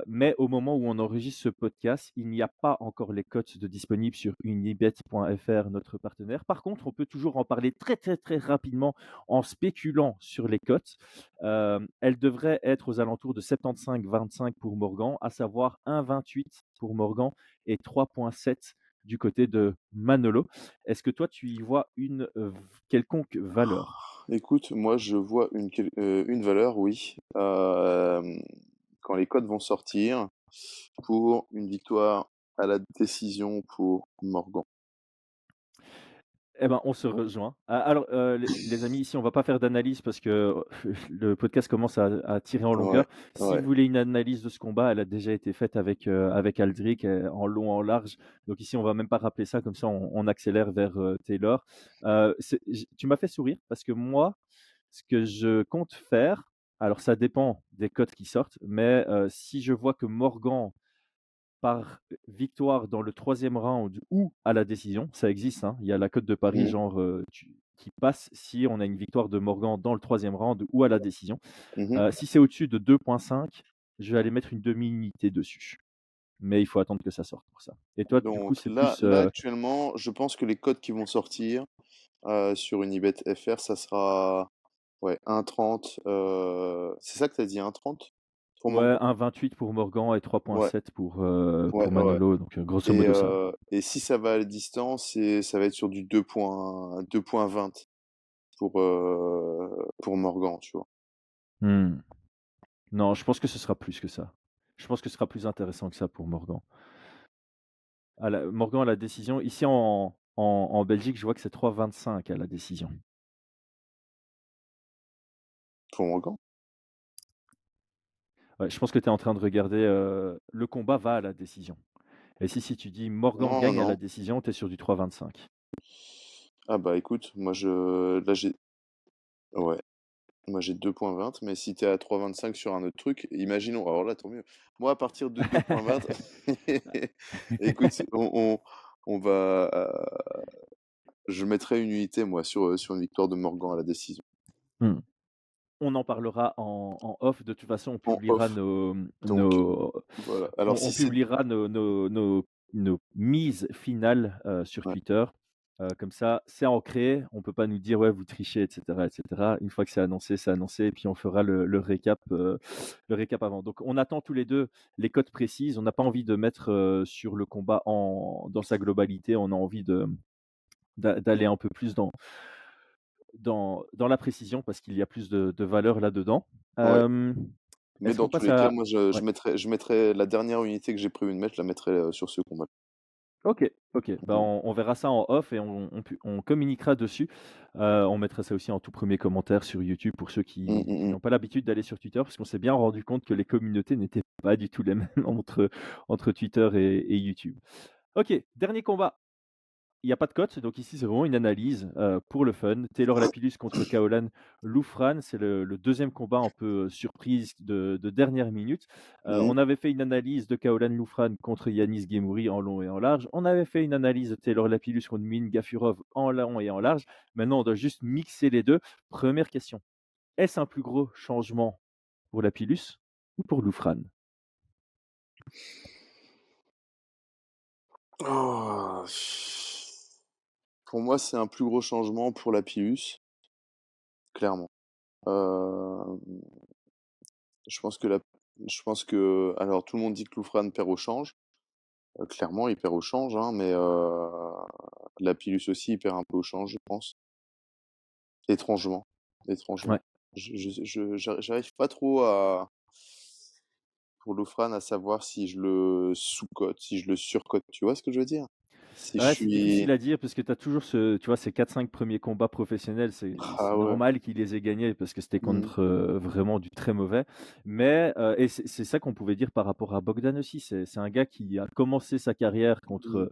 [SPEAKER 1] Mais au moment où on enregistre ce podcast, il n'y a pas encore les cotes de disponibles sur unibet.fr, notre partenaire. Par contre, on peut toujours en parler très, très, très rapidement en spéculant sur les cotes. Elles devraient être aux alentours de 75-25 pour Morgan, à savoir 1,28 pour Morgan et 3,7 du côté de Manolo. Est-ce que toi, tu y vois une quelconque valeur?
[SPEAKER 2] Écoute, moi je vois une valeur, oui. Quand les codes vont sortir pour une victoire à la décision pour Morgan.
[SPEAKER 1] Eh ben, on se rejoint. Alors, les amis, ici, on va pas faire d'analyse parce que le podcast commence à tirer en
[SPEAKER 2] Ouais,
[SPEAKER 1] longueur. Si
[SPEAKER 2] ouais.
[SPEAKER 1] vous voulez une analyse de ce combat, elle a déjà été faite avec Aldric, en long, en large. Donc ici, on va même pas rappeler ça, comme ça, on accélère vers Taylor. Tu m'as fait sourire parce que moi, ce que je compte faire, alors ça dépend des cotes qui sortent, mais si je vois que Morgan par victoire dans le troisième round ou à la décision, ça existe, hein. Il y a la cote de Paris,
[SPEAKER 2] Mmh.
[SPEAKER 1] genre, qui passe si on a une victoire de Morgan dans le troisième round ou à la décision.
[SPEAKER 2] Mmh.
[SPEAKER 1] Si c'est au-dessus de 2,5, je vais aller mettre une demi-unité dessus. Mais il faut attendre que ça sorte pour ça. Et toi, du coup,
[SPEAKER 2] Donc
[SPEAKER 1] c'est
[SPEAKER 2] là
[SPEAKER 1] plus,
[SPEAKER 2] là, actuellement, je pense que les codes qui vont sortir, sur Unibet FR, ça sera, ouais, 1,30, c'est ça que tu as dit, 1,30 pour
[SPEAKER 1] ouais,
[SPEAKER 2] Morgan?
[SPEAKER 1] 1,28 pour Morgan et
[SPEAKER 2] Ouais,
[SPEAKER 1] 3,7
[SPEAKER 2] ouais,
[SPEAKER 1] pour
[SPEAKER 2] ouais.
[SPEAKER 1] Manolo, donc grosso
[SPEAKER 2] et
[SPEAKER 1] modo ça.
[SPEAKER 2] et si ça va à la distance, ça va être sur du 2,20 pour Morgan, tu vois?
[SPEAKER 1] Mmh. Non, je pense que ce sera plus que ça. Je pense que ce sera plus intéressant que ça pour Morgan. Morgan à la décision. Ici en Belgique, je vois que c'est 3,25 à la décision.
[SPEAKER 2] Pour Morgan?
[SPEAKER 1] Ouais, je pense que tu es en train de regarder, le combat va à la décision. Et si tu dis Morgan
[SPEAKER 2] Non,
[SPEAKER 1] gagne à
[SPEAKER 2] non.
[SPEAKER 1] la décision, tu es sur du 3,25.
[SPEAKER 2] Ah bah, écoute, moi je là j'ai ouais, moi j'ai 2,20, mais si tu es à 3,25 sur un autre truc, imaginons, alors là, tant mieux. Moi, à partir de 2,20, écoute, on va, je mettrai une unité moi sur une victoire de Morgan à la décision.
[SPEAKER 1] Mmh. On en parlera en off. De toute façon, on
[SPEAKER 2] En
[SPEAKER 1] publiera
[SPEAKER 2] off, donc voilà. Alors
[SPEAKER 1] on
[SPEAKER 2] si c'est
[SPEAKER 1] publiera nos mises finales, sur
[SPEAKER 2] ouais,
[SPEAKER 1] Twitter. Comme ça, c'est ancré. On peut pas nous dire: «Ouais, vous trichez» et cetera et cetera. Une fois que c'est annoncé et puis on fera le récap avant. Donc on attend tous les 2 les cotes précises. On n'a pas envie de mettre, sur le combat dans sa globalité. On a envie d'aller un peu plus dans la précision parce qu'il y a plus de valeur là-dedans.
[SPEAKER 2] ouais,
[SPEAKER 1] Hem,
[SPEAKER 2] mais
[SPEAKER 1] est-ce
[SPEAKER 2] dans
[SPEAKER 1] qu'on
[SPEAKER 2] tous
[SPEAKER 1] passe
[SPEAKER 2] les cas,
[SPEAKER 1] à
[SPEAKER 2] moi je
[SPEAKER 1] ouais.
[SPEAKER 2] je mettrai je mettrai la dernière unité que j'ai prévu de mettre, je la mettrai, sur ce combat.
[SPEAKER 1] OK, OK. Bah,
[SPEAKER 2] Voilà.
[SPEAKER 1] on verra ça en off et on communiquera dessus. On mettra ça aussi en tout premier commentaire sur YouTube pour ceux
[SPEAKER 2] Mmh,
[SPEAKER 1] qui
[SPEAKER 2] mmh mh.
[SPEAKER 1] n'ont pas l'habitude d'aller sur Twitter, parce qu'on s'est bien rendu compte que les communautés n'étaient pas du tout les mêmes entre Twitter et YouTube. OK, dernier combat. Il y a pas de cote, donc ici, c'est vraiment une analyse, pour le fun. Taylor Lapillus contre Kaolan Loufran, c'est le 2e combat un peu, surprise de dernière minute.
[SPEAKER 2] Mmh.
[SPEAKER 1] On avait fait une analyse de Kaolan Loufran contre Yanis Ghemmouri en long et en large. On avait fait une analyse de Taylor Lapillus contre Min Gafurov en long et en large. Maintenant, on doit juste mixer les 2. Première question, est-ce un plus gros changement pour Lapillus ou pour Loufran?
[SPEAKER 2] Oh, pour moi, c'est un plus gros changement pour la Pius, clairement. Hem, je pense que la je pense que alors tout le monde dit que Loufran perd au change. Clairement, il perd au change, hein, mais Lapillus aussi, il perd un peu au change, je pense. Étrangement, étrangement.
[SPEAKER 1] Ouais.
[SPEAKER 2] J'arrive pas trop à pour Loufran, à savoir si je le sous-cote, si je le surcote, tu vois ce que je veux dire? Si je
[SPEAKER 1] Ouais, c'est
[SPEAKER 2] suis
[SPEAKER 1] difficile à dire parce que tu as toujours tu vois, ces 4-5 premiers combats professionnels, c'est
[SPEAKER 2] ah ouais,
[SPEAKER 1] normal qu'il les ait gagnés parce que c'était
[SPEAKER 2] mmh,
[SPEAKER 1] contre, vraiment du très mauvais. Mais, et c'est ça qu'on pouvait dire par rapport à Bogdan aussi. C'est un gars qui a commencé sa carrière contre,
[SPEAKER 2] mmh,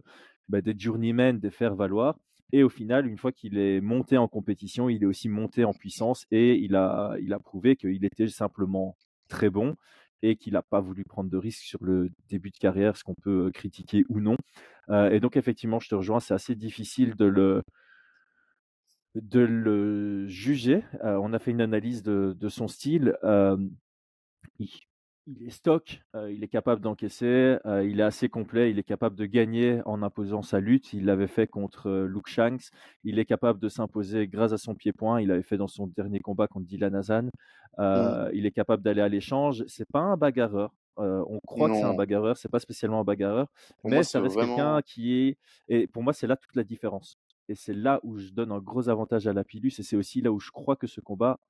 [SPEAKER 1] bah, des journeymen, des faire-valoir et au final, une fois qu'il est monté en compétition, il est aussi monté en puissance et il a prouvé qu'il était simplement très bon et qu'il a pas voulu prendre de risques sur le début de carrière, ce qu'on peut, critiquer ou non. Et donc effectivement, je te rejoins, c'est assez difficile de le juger. On a fait une analyse de son style. Il il est stock, il est capable d'encaisser, il est assez complet, il est capable de gagner en imposant sa lutte. Il l'avait fait contre, Luke Shanks. Il est capable de s'imposer grâce à son pied-point. Il l'avait fait dans son dernier combat contre Dylan Hazan.
[SPEAKER 2] mmh,
[SPEAKER 1] Il est capable d'aller à l'échange. C'est pas un bagarreur. On croit que c'est un
[SPEAKER 2] non.
[SPEAKER 1] bagarreur, c'est pas spécialement un bagarreur,
[SPEAKER 2] Pour moi,
[SPEAKER 1] mais ça
[SPEAKER 2] c'est
[SPEAKER 1] reste quelqu'un
[SPEAKER 2] vraiment
[SPEAKER 1] qui est et pour moi, c'est là toute la différence et c'est là où je donne un gros avantage à Lapillus et c'est aussi là où je crois que ce combat,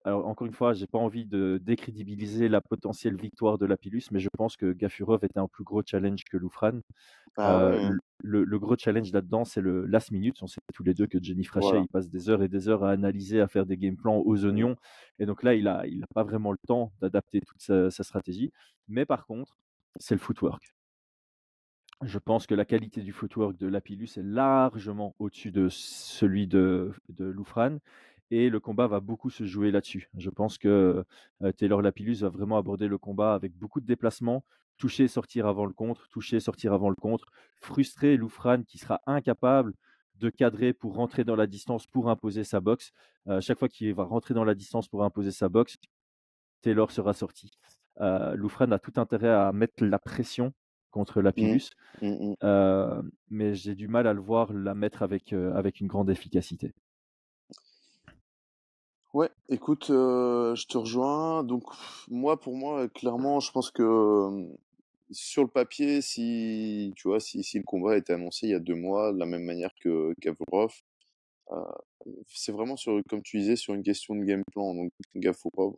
[SPEAKER 1] alors encore une fois, j'ai pas envie de décrédibiliser la potentielle victoire de Lapillus, mais je pense que Gafurov était un plus gros challenge que Loufran.
[SPEAKER 2] Ah ouais, hein,
[SPEAKER 1] Le gros challenge là-dedans, c'est le last minute. On sait tous les 2 que Jenny Frachet,
[SPEAKER 2] voilà.
[SPEAKER 1] il passe des heures et des heures à analyser, à faire des game plans aux
[SPEAKER 2] Mmh.
[SPEAKER 1] oignons et donc là, il a pas vraiment le temps d'adapter toute sa stratégie. Mais par contre, c'est le footwork. Je pense que la qualité du footwork de Lapillus est largement au-dessus de celui de Loufran et le combat va beaucoup se jouer là-dessus. Je pense que, Taylor Lapillus va vraiment aborder le combat avec beaucoup de déplacements, toucher, sortir avant le contre, toucher, sortir avant le contre, frustrer Loufran qui sera incapable de cadrer pour rentrer dans la distance pour imposer sa boxe. Chaque fois qu'il va rentrer dans la distance pour imposer sa boxe, Taylor sera sorti. Loufran a tout intérêt à mettre la pression contre
[SPEAKER 2] Mmh.
[SPEAKER 1] Lapillus.
[SPEAKER 2] Mmh mh.
[SPEAKER 1] Mais j'ai du mal à le voir la mettre avec une grande efficacité.
[SPEAKER 2] Ouais, écoute, je te rejoins. Donc moi, pour moi, clairement, je pense que, sur le papier, si tu vois, si le combat a été annoncé il y a 2 mois, de la même manière que Gavurov, heu, c'est vraiment sur, comme tu disais, sur une question de game plan. Donc Gavurov,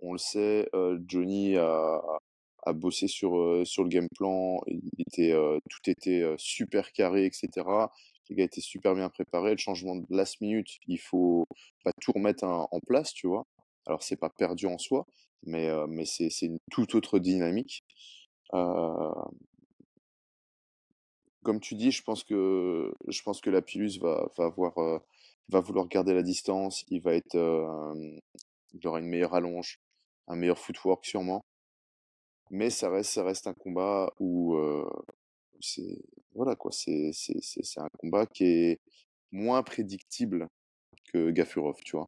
[SPEAKER 2] on le sait, Johnny a bossé sur le game plan. Il était, tout était, super carré et cetera. Les gars étaient super bien préparés. Le changement de last minute, il faut, bah, tout remettre en place, tu vois? Alors c'est pas perdu en soi, mais c'est une toute autre dynamique. Heu, Comme tu dis, je pense que Lapillus va vouloir garder la distance. Il va être, il aura une meilleure allonge, un meilleur footwork sûrement. Mais ça reste un combat où, c'est voilà quoi, c'est un combat qui est moins prédictible que Gafurov, tu vois?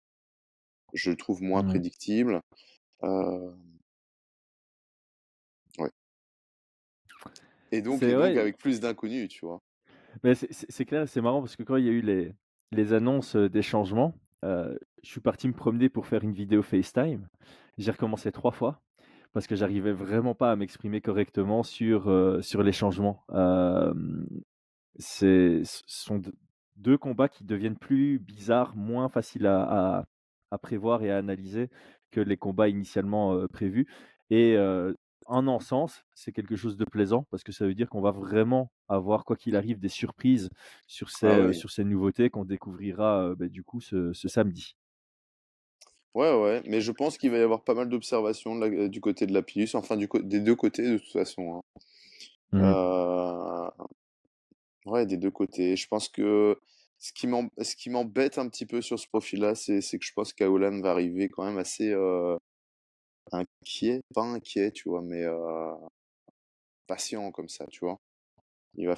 [SPEAKER 2] Je le trouve moins
[SPEAKER 1] Mmh.
[SPEAKER 2] prédictible, heu, ouais, et
[SPEAKER 1] C'est
[SPEAKER 2] donc
[SPEAKER 1] ouais,
[SPEAKER 2] avec plus d'inconnus, tu vois?
[SPEAKER 1] mais c'est clair, c'est marrant parce que quand il y a eu les annonces, des changements, je suis parti me promener pour faire une vidéo FaceTime. J'ai recommencé 3 fois parce que j'arrivais vraiment pas à m'exprimer correctement sur les changements. Ce sont 2 combats qui deviennent plus bizarres, moins faciles à prévoir et à analyser que les combats initialement, prévus et en un sens, c'est quelque chose de plaisant parce que ça veut dire qu'on va vraiment avoir, quoi qu'il arrive, des surprises
[SPEAKER 2] Ah oui.
[SPEAKER 1] sur ces nouveautés qu'on découvrira, du coup ce samedi.
[SPEAKER 2] Ouais, ouais, mais je pense qu'il va y avoir pas mal d'observations du côté de Lapillus, enfin des 2 côtés de toute façon, hein.
[SPEAKER 1] Mmh.
[SPEAKER 2] Ouais, des 2 côtés. Je pense que ce qui m'embête un petit peu sur ce profil-là, c'est que je pense qu'Aolan va arriver quand même assez, inquiet, pas inquiet, tu vois? Mais, patient comme ça, tu vois? Il va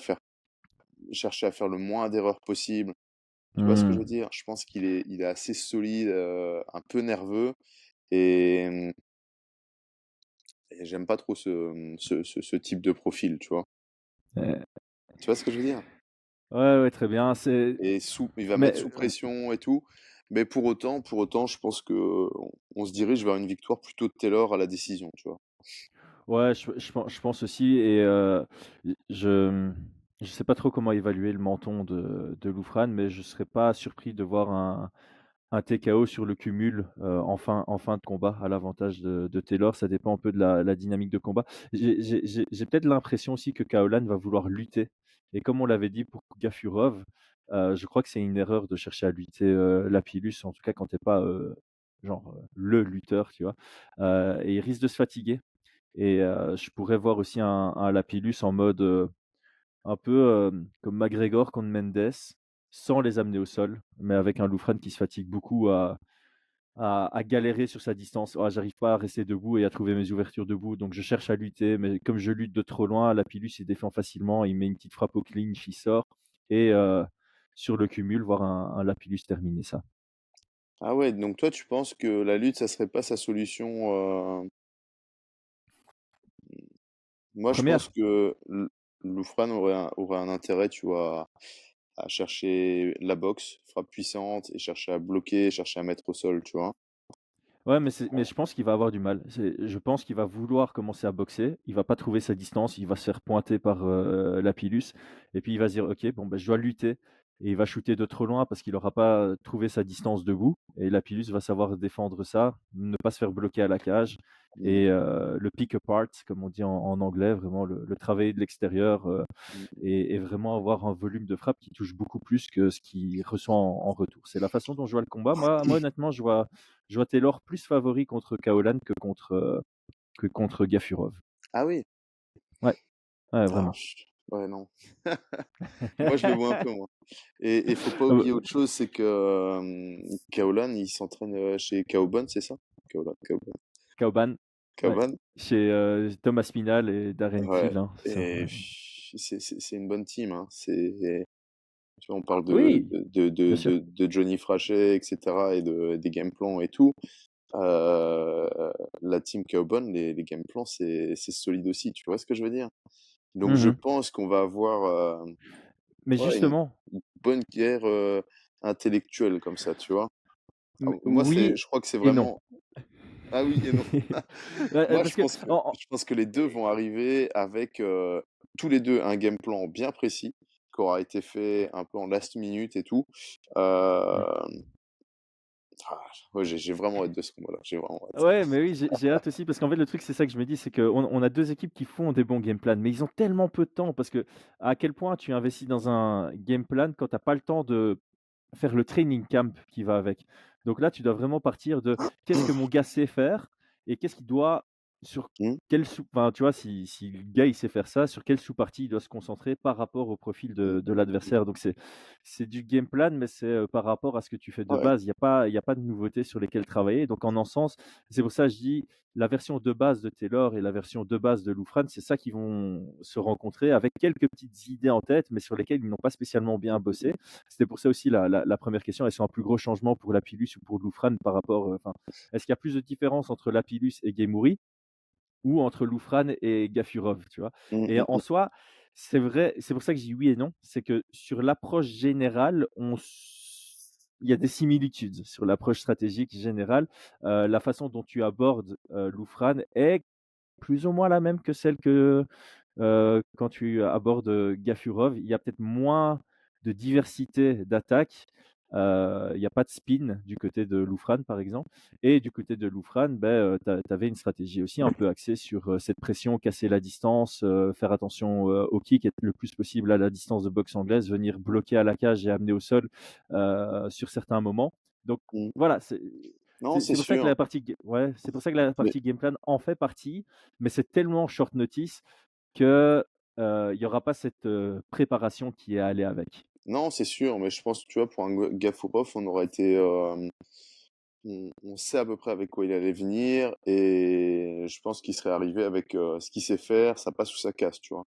[SPEAKER 2] chercher à faire le moins d'erreurs possible. Tu vois ce que je
[SPEAKER 1] Mmh.
[SPEAKER 2] veux dire? Je pense qu'il est assez solide, un peu nerveux et et j'aime pas trop ce type de profil, tu vois?
[SPEAKER 1] Ouais,
[SPEAKER 2] Tu vois ce que je veux dire?
[SPEAKER 1] ouais, ouais, très bien,
[SPEAKER 2] Et il va
[SPEAKER 1] mais
[SPEAKER 2] mettre sous pression et tout, mais pour autant, je pense qu'on se dirige vers une victoire plutôt de Taylor à la décision, tu vois?
[SPEAKER 1] ouais, je pense aussi et je sais pas trop comment évaluer le menton de Loufran, mais je serais pas surpris de voir un TKO sur le cumul, en fin de combat à l'avantage de Taylor. Ça dépend un peu de la dynamique de combat. J'ai peut-être l'impression aussi que Kaolan va vouloir lutter et comme on l'avait dit pour Gafurov, je crois que c'est une erreur de chercher à lutter, Lapillus, en tout cas quand tu es pas, genre, le lutteur, tu vois? Et il risque de se fatiguer. Et je pourrais voir aussi un Lapillus en mode, un peu, comme McGregor contre Mendes, sans les amener au sol, mais avec un Loufran qui se fatigue beaucoup à galérer sur sa distance. «Ah, j'arrive pas à rester debout et à trouver mes ouvertures debout, donc je cherche à lutter, mais comme je lutte de trop loin, Lapillus il défend facilement, il met une petite frappe au clinch, il sort» et sur le cumul, voir un Lapillus terminer ça.
[SPEAKER 2] Ah ouais, donc toi, tu penses que la lutte, ça serait pas sa solution? Moi, je pense
[SPEAKER 1] Première.
[SPEAKER 2] que Loufran aurait un intérêt, tu vois, à chercher la boxe, frappe puissante et chercher à bloquer, chercher à mettre au sol, tu vois?
[SPEAKER 1] Ouais, mais je pense qu'il va avoir du mal. Je pense qu'il va vouloir commencer à boxer. Il va pas trouver sa distance. Il va se faire pointer par, Lapillus et puis il va se dire: «OK, bon, ben je dois lutter». et il va shooter de trop loin parce qu'il n'aura pas trouvé sa distance debout. Et Lapillus va savoir défendre ça, ne pas se faire bloquer à la cage
[SPEAKER 2] Mmh,
[SPEAKER 1] et le pick apart, comme on dit en anglais, vraiment le travailler de l'extérieur
[SPEAKER 2] mmh.
[SPEAKER 1] et vraiment avoir un volume de frappe qui touche beaucoup plus que ce qu'il reçoit en retour. C'est la façon dont je vois le combat. Moi honnêtement, je vois Taylor plus favori contre Kaolan que contre Gafurov.
[SPEAKER 2] Ah oui?
[SPEAKER 1] Ouais, ouais,
[SPEAKER 2] Ah
[SPEAKER 1] vraiment.
[SPEAKER 2] ouais, non. Moi, je le vois un peu, moi. Et faut pas oublier autre chose, c'est que Kaolan, il s'entraîne chez Kaoban, c'est ça? Kaoban.
[SPEAKER 1] Kaoban, ouais,
[SPEAKER 2] Kaoban?
[SPEAKER 1] chez Thomas Minal et Darren
[SPEAKER 2] Ouais.
[SPEAKER 1] Till, hein,
[SPEAKER 2] Et c'est une bonne team, hein. Tu vois, on parle
[SPEAKER 1] Oui, bien sûr.
[SPEAKER 2] de Johnny Frachet, etc., et des game plans et tout. Euh, la team Kaoban, les game plans, c'est solide aussi. Tu vois ce que je veux dire? Donc, je
[SPEAKER 1] Mhm.
[SPEAKER 2] pense qu'on va avoir
[SPEAKER 1] Mais
[SPEAKER 2] ouais,
[SPEAKER 1] justement,
[SPEAKER 2] une bonne guerre intellectuelle comme ça, tu vois. Ah, moi,
[SPEAKER 1] oui
[SPEAKER 2] je crois que c'est
[SPEAKER 1] et non.
[SPEAKER 2] vraiment. Ah oui et non.
[SPEAKER 1] Ouais,
[SPEAKER 2] Moi,
[SPEAKER 1] parce que
[SPEAKER 2] je pense que les deux vont arriver avec tous les deux un game plan bien précis qui aura été fait un peu en last minute et tout.
[SPEAKER 1] Mm.
[SPEAKER 2] Euh, ouais, j'ai vraiment hâte de ce combat-là. J'ai vraiment hâte.
[SPEAKER 1] Ouais, mais oui, j'ai hâte aussi parce qu'en fait, le truc, c'est ça que je me dis, c'est qu'on a deux équipes qui font des bons game plans, mais ils ont tellement peu de temps parce que à quel point tu investis dans un game plan quand tu as pas le temps de faire le training camp qui va avec. Donc là, tu dois vraiment partir de qu'est-ce que mon gars sait faire et qu'est-ce qu'il doit sur
[SPEAKER 2] Hmm.
[SPEAKER 1] quel sous enfin, tu vois, si le gars il sait faire ça, sur quelle sous-partie il doit se concentrer par rapport au profil
[SPEAKER 2] Hmm,
[SPEAKER 1] de
[SPEAKER 2] hmm, hmm.
[SPEAKER 1] l'adversaire. Donc c'est du game plan, mais c'est par rapport à ce que tu fais de
[SPEAKER 2] Ouais.
[SPEAKER 1] base. Il y a pas de nouveautés sur lesquelles travailler. Donc en un sens, c'est pour ça que je dis la version de base de Taylor et la version de base de Loufran, c'est ça qui vont se rencontrer avec quelques petites idées en tête, mais sur lesquelles ils n'ont pas spécialement bien bossé. C'était pour ça aussi la première question. Est-ce qu'il y a un plus gros changement pour Lapillus ou pour Loufran par rapport. Enfin, est-ce qu'il y a plus de différence entre Lapillus et Gemouri ou entre Loufran et Gafurov, tu vois?
[SPEAKER 2] Hmm,
[SPEAKER 1] Et
[SPEAKER 2] hmm,
[SPEAKER 1] en
[SPEAKER 2] hmm.
[SPEAKER 1] soi, c'est vrai, c'est pour ça que je dis oui et non. C'est que sur l'approche générale, il y a des similitudes sur l'approche stratégique générale. La façon dont tu abordes Loufran est plus ou moins la même que celle que quand tu abordes Gafurov. Il y a peut-être moins de diversité d'attaques. Il y a pas de spin du côté de Loufran, par exemple. Et du côté de Loufran, tu avais une stratégie aussi un peu axée sur cette pression, casser la distance, faire attention au kick, être le plus possible à la distance de boxe anglaise, venir bloquer à la cage et amener au sol sur certains moments. Donc
[SPEAKER 2] Hmm.
[SPEAKER 1] voilà,
[SPEAKER 2] Non, c'est
[SPEAKER 1] c'est pour ça que
[SPEAKER 2] sûr.
[SPEAKER 1] c'est pour ça que la
[SPEAKER 2] Mais
[SPEAKER 1] partie game plan en fait partie, mais c'est tellement short notice que, il y aura pas cette, préparation qui est allée avec.
[SPEAKER 2] non, c'est sûr. Mais je pense, tu vois, pour un Gafurov, on aurait été. On sait à peu près avec quoi il allait venir et je pense qu'il serait arrivé avec ce qu'il sait faire, ça passe ou ça casse, tu vois.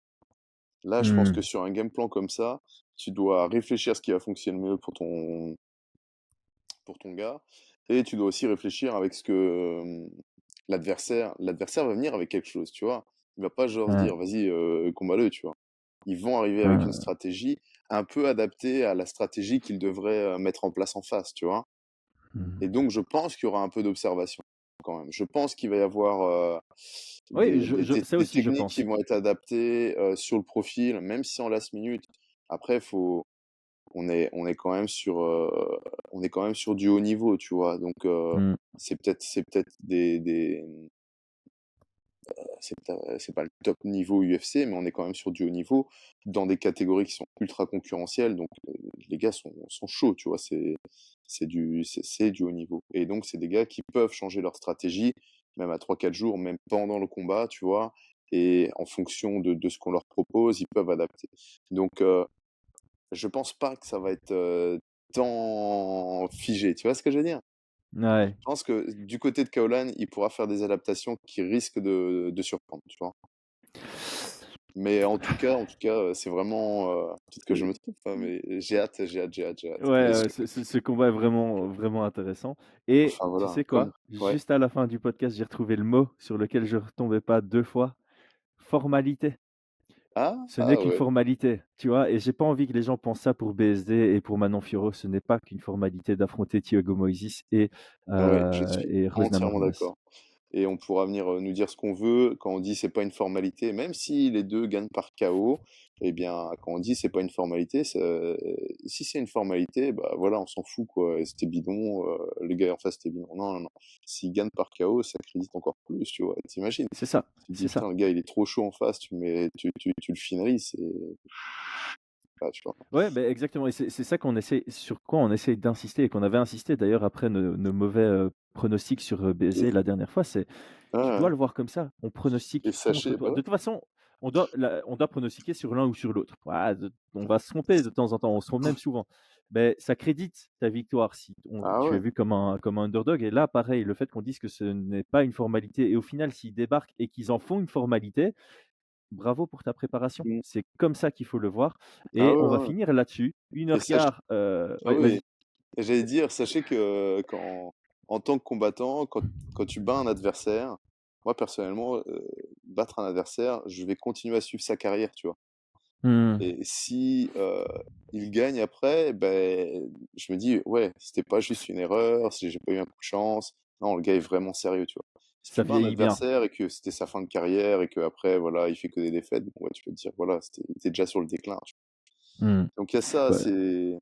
[SPEAKER 2] Là, je pense
[SPEAKER 1] Mmh.
[SPEAKER 2] que sur un game plan comme ça, tu dois réfléchir à ce qui va fonctionner le mieux pour ton gars et tu dois aussi réfléchir avec ce que l'adversaire va venir avec quelque chose, tu vois. Il va pas genre se
[SPEAKER 1] Ouais,
[SPEAKER 2] dire vas-y combat-le, tu vois. Ils vont arriver avec une
[SPEAKER 1] ouais.
[SPEAKER 2] stratégie un peu adaptée à la stratégie qu'ils devraient mettre en place en face, tu vois.
[SPEAKER 1] Mmh.
[SPEAKER 2] Et donc, je pense qu'il y aura un peu d'observation quand même. Je pense qu'il va y avoir
[SPEAKER 1] Oui, ça
[SPEAKER 2] des
[SPEAKER 1] aussi, je
[SPEAKER 2] techniques qui
[SPEAKER 1] pense.
[SPEAKER 2] vont être adaptées sur le profil, même si en last minute. Après, on est quand même on est quand même sur du haut niveau, tu vois. Donc,
[SPEAKER 1] Mmh.
[SPEAKER 2] c'est peut-être c'est pas le top niveau UFC, mais on est quand même sur du haut niveau dans des catégories qui sont ultra concurrentielles. Donc, les gars sont chauds, tu vois. C'est du haut niveau. Et donc, c'est des gars qui peuvent changer leur stratégie, même à 3 4 jours, même pendant le combat, tu vois. Et en fonction de ce qu'on leur propose, ils peuvent adapter. Donc, je pense pas que ça va être tant figé. Tu vois ce que je veux dire?
[SPEAKER 1] Ouais.
[SPEAKER 2] Je pense que du côté de Kaolan, il pourra faire des adaptations qui risquent de surprendre, tu vois. Mais en tout cas, c'est vraiment, peut-être que je me trompe, hein, mais j'ai hâte, j'ai hâte, j'ai hâte, j'ai hâte.
[SPEAKER 1] Ouais,
[SPEAKER 2] Mais
[SPEAKER 1] ouais, ce combat est vraiment, vraiment intéressant et
[SPEAKER 2] enfin
[SPEAKER 1] tu
[SPEAKER 2] voilà,
[SPEAKER 1] sais
[SPEAKER 2] comme
[SPEAKER 1] quoi?
[SPEAKER 2] ouais.
[SPEAKER 1] Juste à la fin du podcast, j'ai retrouvé le mot sur lequel je retombais pas 2 fois: formalité.
[SPEAKER 2] Ah!
[SPEAKER 1] Ce n'est
[SPEAKER 2] Ah
[SPEAKER 1] qu'une
[SPEAKER 2] ouais,
[SPEAKER 1] formalité, tu vois? Et j'ai pas envie que les gens pensent ça pour BSD et pour Manon Fiorot. Ce n'est pas qu'une formalité d'affronter Thiago Moïse
[SPEAKER 2] ouais, je suis
[SPEAKER 1] et Rose
[SPEAKER 2] entièrement
[SPEAKER 1] Namajunas.
[SPEAKER 2] d'accord. et on pourra venir, nous dire ce qu'on veut. Quand on dit: «C'est pas une formalité», même si les 2 gagnent par KO, eh bien, quand on dit: «C'est pas une formalité», si c'est une formalité, bah, voilà, on s'en fout, quoi. C'était bidon, le gars en face, c'était bidon. Non, non, non. S'il gagne par KO, ça crédite encore plus, tu vois? Tu imagines?
[SPEAKER 1] C'est ça,
[SPEAKER 2] Tu te
[SPEAKER 1] c'est
[SPEAKER 2] dis:
[SPEAKER 1] ça.
[SPEAKER 2] «Putain, le gars, il est trop chaud en face, tu le fineries», bah, tu vois?
[SPEAKER 1] Ouais, beh, exactement et c'est ça qu'on essaie sur quoi on essaie d'insister et qu'on avait insisté d'ailleurs après nos mauvais, pronostics sur,
[SPEAKER 2] Et
[SPEAKER 1] BSG la dernière fois, c'est
[SPEAKER 2] ouais,
[SPEAKER 1] tu dois
[SPEAKER 2] ouais,
[SPEAKER 1] le voir comme ça. On
[SPEAKER 2] et
[SPEAKER 1] pronostique contre
[SPEAKER 2] sachez
[SPEAKER 1] toi.
[SPEAKER 2] bah,
[SPEAKER 1] De
[SPEAKER 2] ouais.
[SPEAKER 1] toute façon, on doit pronostiquer sur l'un ou sur l'autre. Voilà, on va se tromper de temps en temps, on se trompe même souvent. Mais ça crédite ta victoire si
[SPEAKER 2] Ah
[SPEAKER 1] tu es
[SPEAKER 2] ouais.
[SPEAKER 1] vu comme un underdog et là, pareil, le fait qu'on dise que ce n'est pas une formalité et au final, s'ils débarquent et qu'ils en font une formalité, bravo pour ta préparation.
[SPEAKER 2] Mmh.
[SPEAKER 1] C'est comme ça qu'il faut le voir
[SPEAKER 2] Ah
[SPEAKER 1] et
[SPEAKER 2] ouais,
[SPEAKER 1] on va
[SPEAKER 2] ouais, ouais.
[SPEAKER 1] finir là-dessus. Une
[SPEAKER 2] Et
[SPEAKER 1] heure
[SPEAKER 2] sach
[SPEAKER 1] 15.
[SPEAKER 2] Ah
[SPEAKER 1] Ouais,
[SPEAKER 2] oui,
[SPEAKER 1] vas-y.
[SPEAKER 2] et j'allais dire, sachez que en tant que combattant, quand tu bats un adversaire, moi personnellement, battre un adversaire, je vais continuer à suivre sa carrière, tu vois?
[SPEAKER 1] Mmh.
[SPEAKER 2] Et si, il gagne après, ben je me dis: «Ouais, c'était pas juste une erreur, si j'ai pas eu un coup de chance. Non, le gars est vraiment sérieux», tu vois? Si
[SPEAKER 1] Ça
[SPEAKER 2] tu bats un
[SPEAKER 1] vieillit bien.
[SPEAKER 2] adversaire et que c'était sa fin de carrière et qu'après, voilà, il fait que des défaites, bon, ouais, tu peux te dire: «Voilà, il était déjà sur le déclin», tu vois?
[SPEAKER 1] Mmh.
[SPEAKER 2] Donc il y a ça,
[SPEAKER 1] Ouais.
[SPEAKER 2] c'est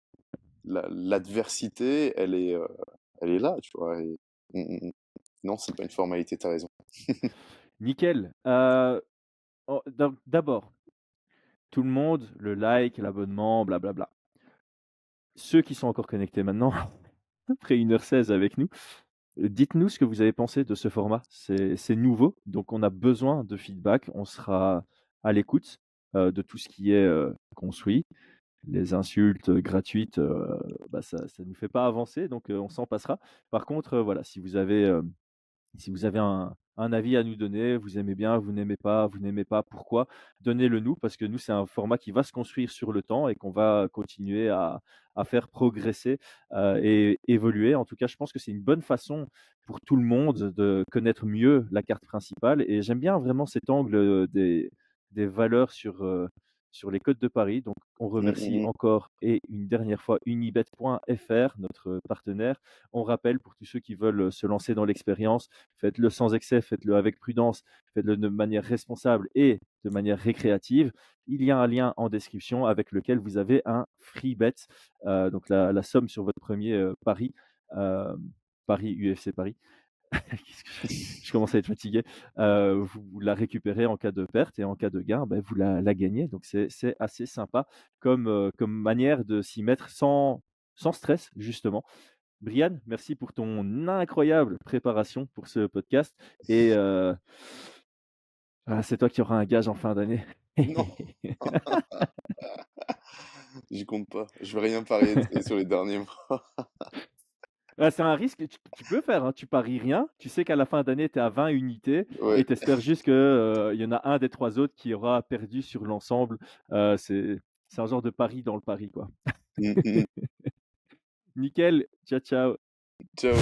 [SPEAKER 2] l'adversité, elle est là, tu vois? Et mmh. Non, c'est pas une formalité, tu raison.
[SPEAKER 1] Nickel. D'abord, tout le monde, le like, l'abonnement, blablabla. Ceux qui sont encore connectés maintenant, après 1h16 avec nous, dites-nous ce que vous avez pensé de ce format. C'est nouveau, donc on a besoin de feedback. On sera à l'écoute, de tout ce qui est, construit. Les insultes, gratuites, bah, ça nous fait pas avancer, donc on s'en passera. Par contre, voilà, si vous avez un avis à nous donner, vous aimez bien, vous n'aimez pas, pourquoi? Donnez-le nous parce que nous, c'est un format qui va se construire sur le temps et qu'on va continuer à faire progresser, et évoluer. En tout cas, je pense que c'est une bonne façon pour tout le monde de connaître mieux la carte principale et j'aime bien vraiment cet angle, des valeurs sur les codes de paris. Donc on remercie
[SPEAKER 2] Mmh.
[SPEAKER 1] encore et une dernière fois unibet.fr, notre partenaire. On rappelle pour tous ceux qui veulent, se lancer dans l'expérience, faites-le sans excès, faites-le avec prudence, faites-le de manière responsable et de manière récréative. Il y a un lien en description avec lequel vous avez un free bet, donc la somme sur votre premier pari, pari UFC Paris. Qu'est-ce que je commence à être fatigué. Vous la récupérez en cas de perte et en cas de gain, bah, vous la gagnez. Donc c'est assez sympa comme manière de s'y mettre sans stress, justement. Brian, merci pour ton incroyable préparation pour ce podcast et c'est toi qui auras un gage en fin d'année.
[SPEAKER 2] Non, j'y compte pas. Je vais rien parier sur les derniers mois.
[SPEAKER 1] C'est un risque que tu peux faire, hein. Tu paries rien, tu sais qu'à la fin d'année, tu es à 20 unités et
[SPEAKER 2] Ouais.
[SPEAKER 1] tu espères juste que, il y en a un des 3 autres qui aura perdu sur l'ensemble. C'est un genre de pari dans le pari, quoi.
[SPEAKER 2] Mmh.
[SPEAKER 1] Nickel, ciao, ciao.
[SPEAKER 2] Ciao.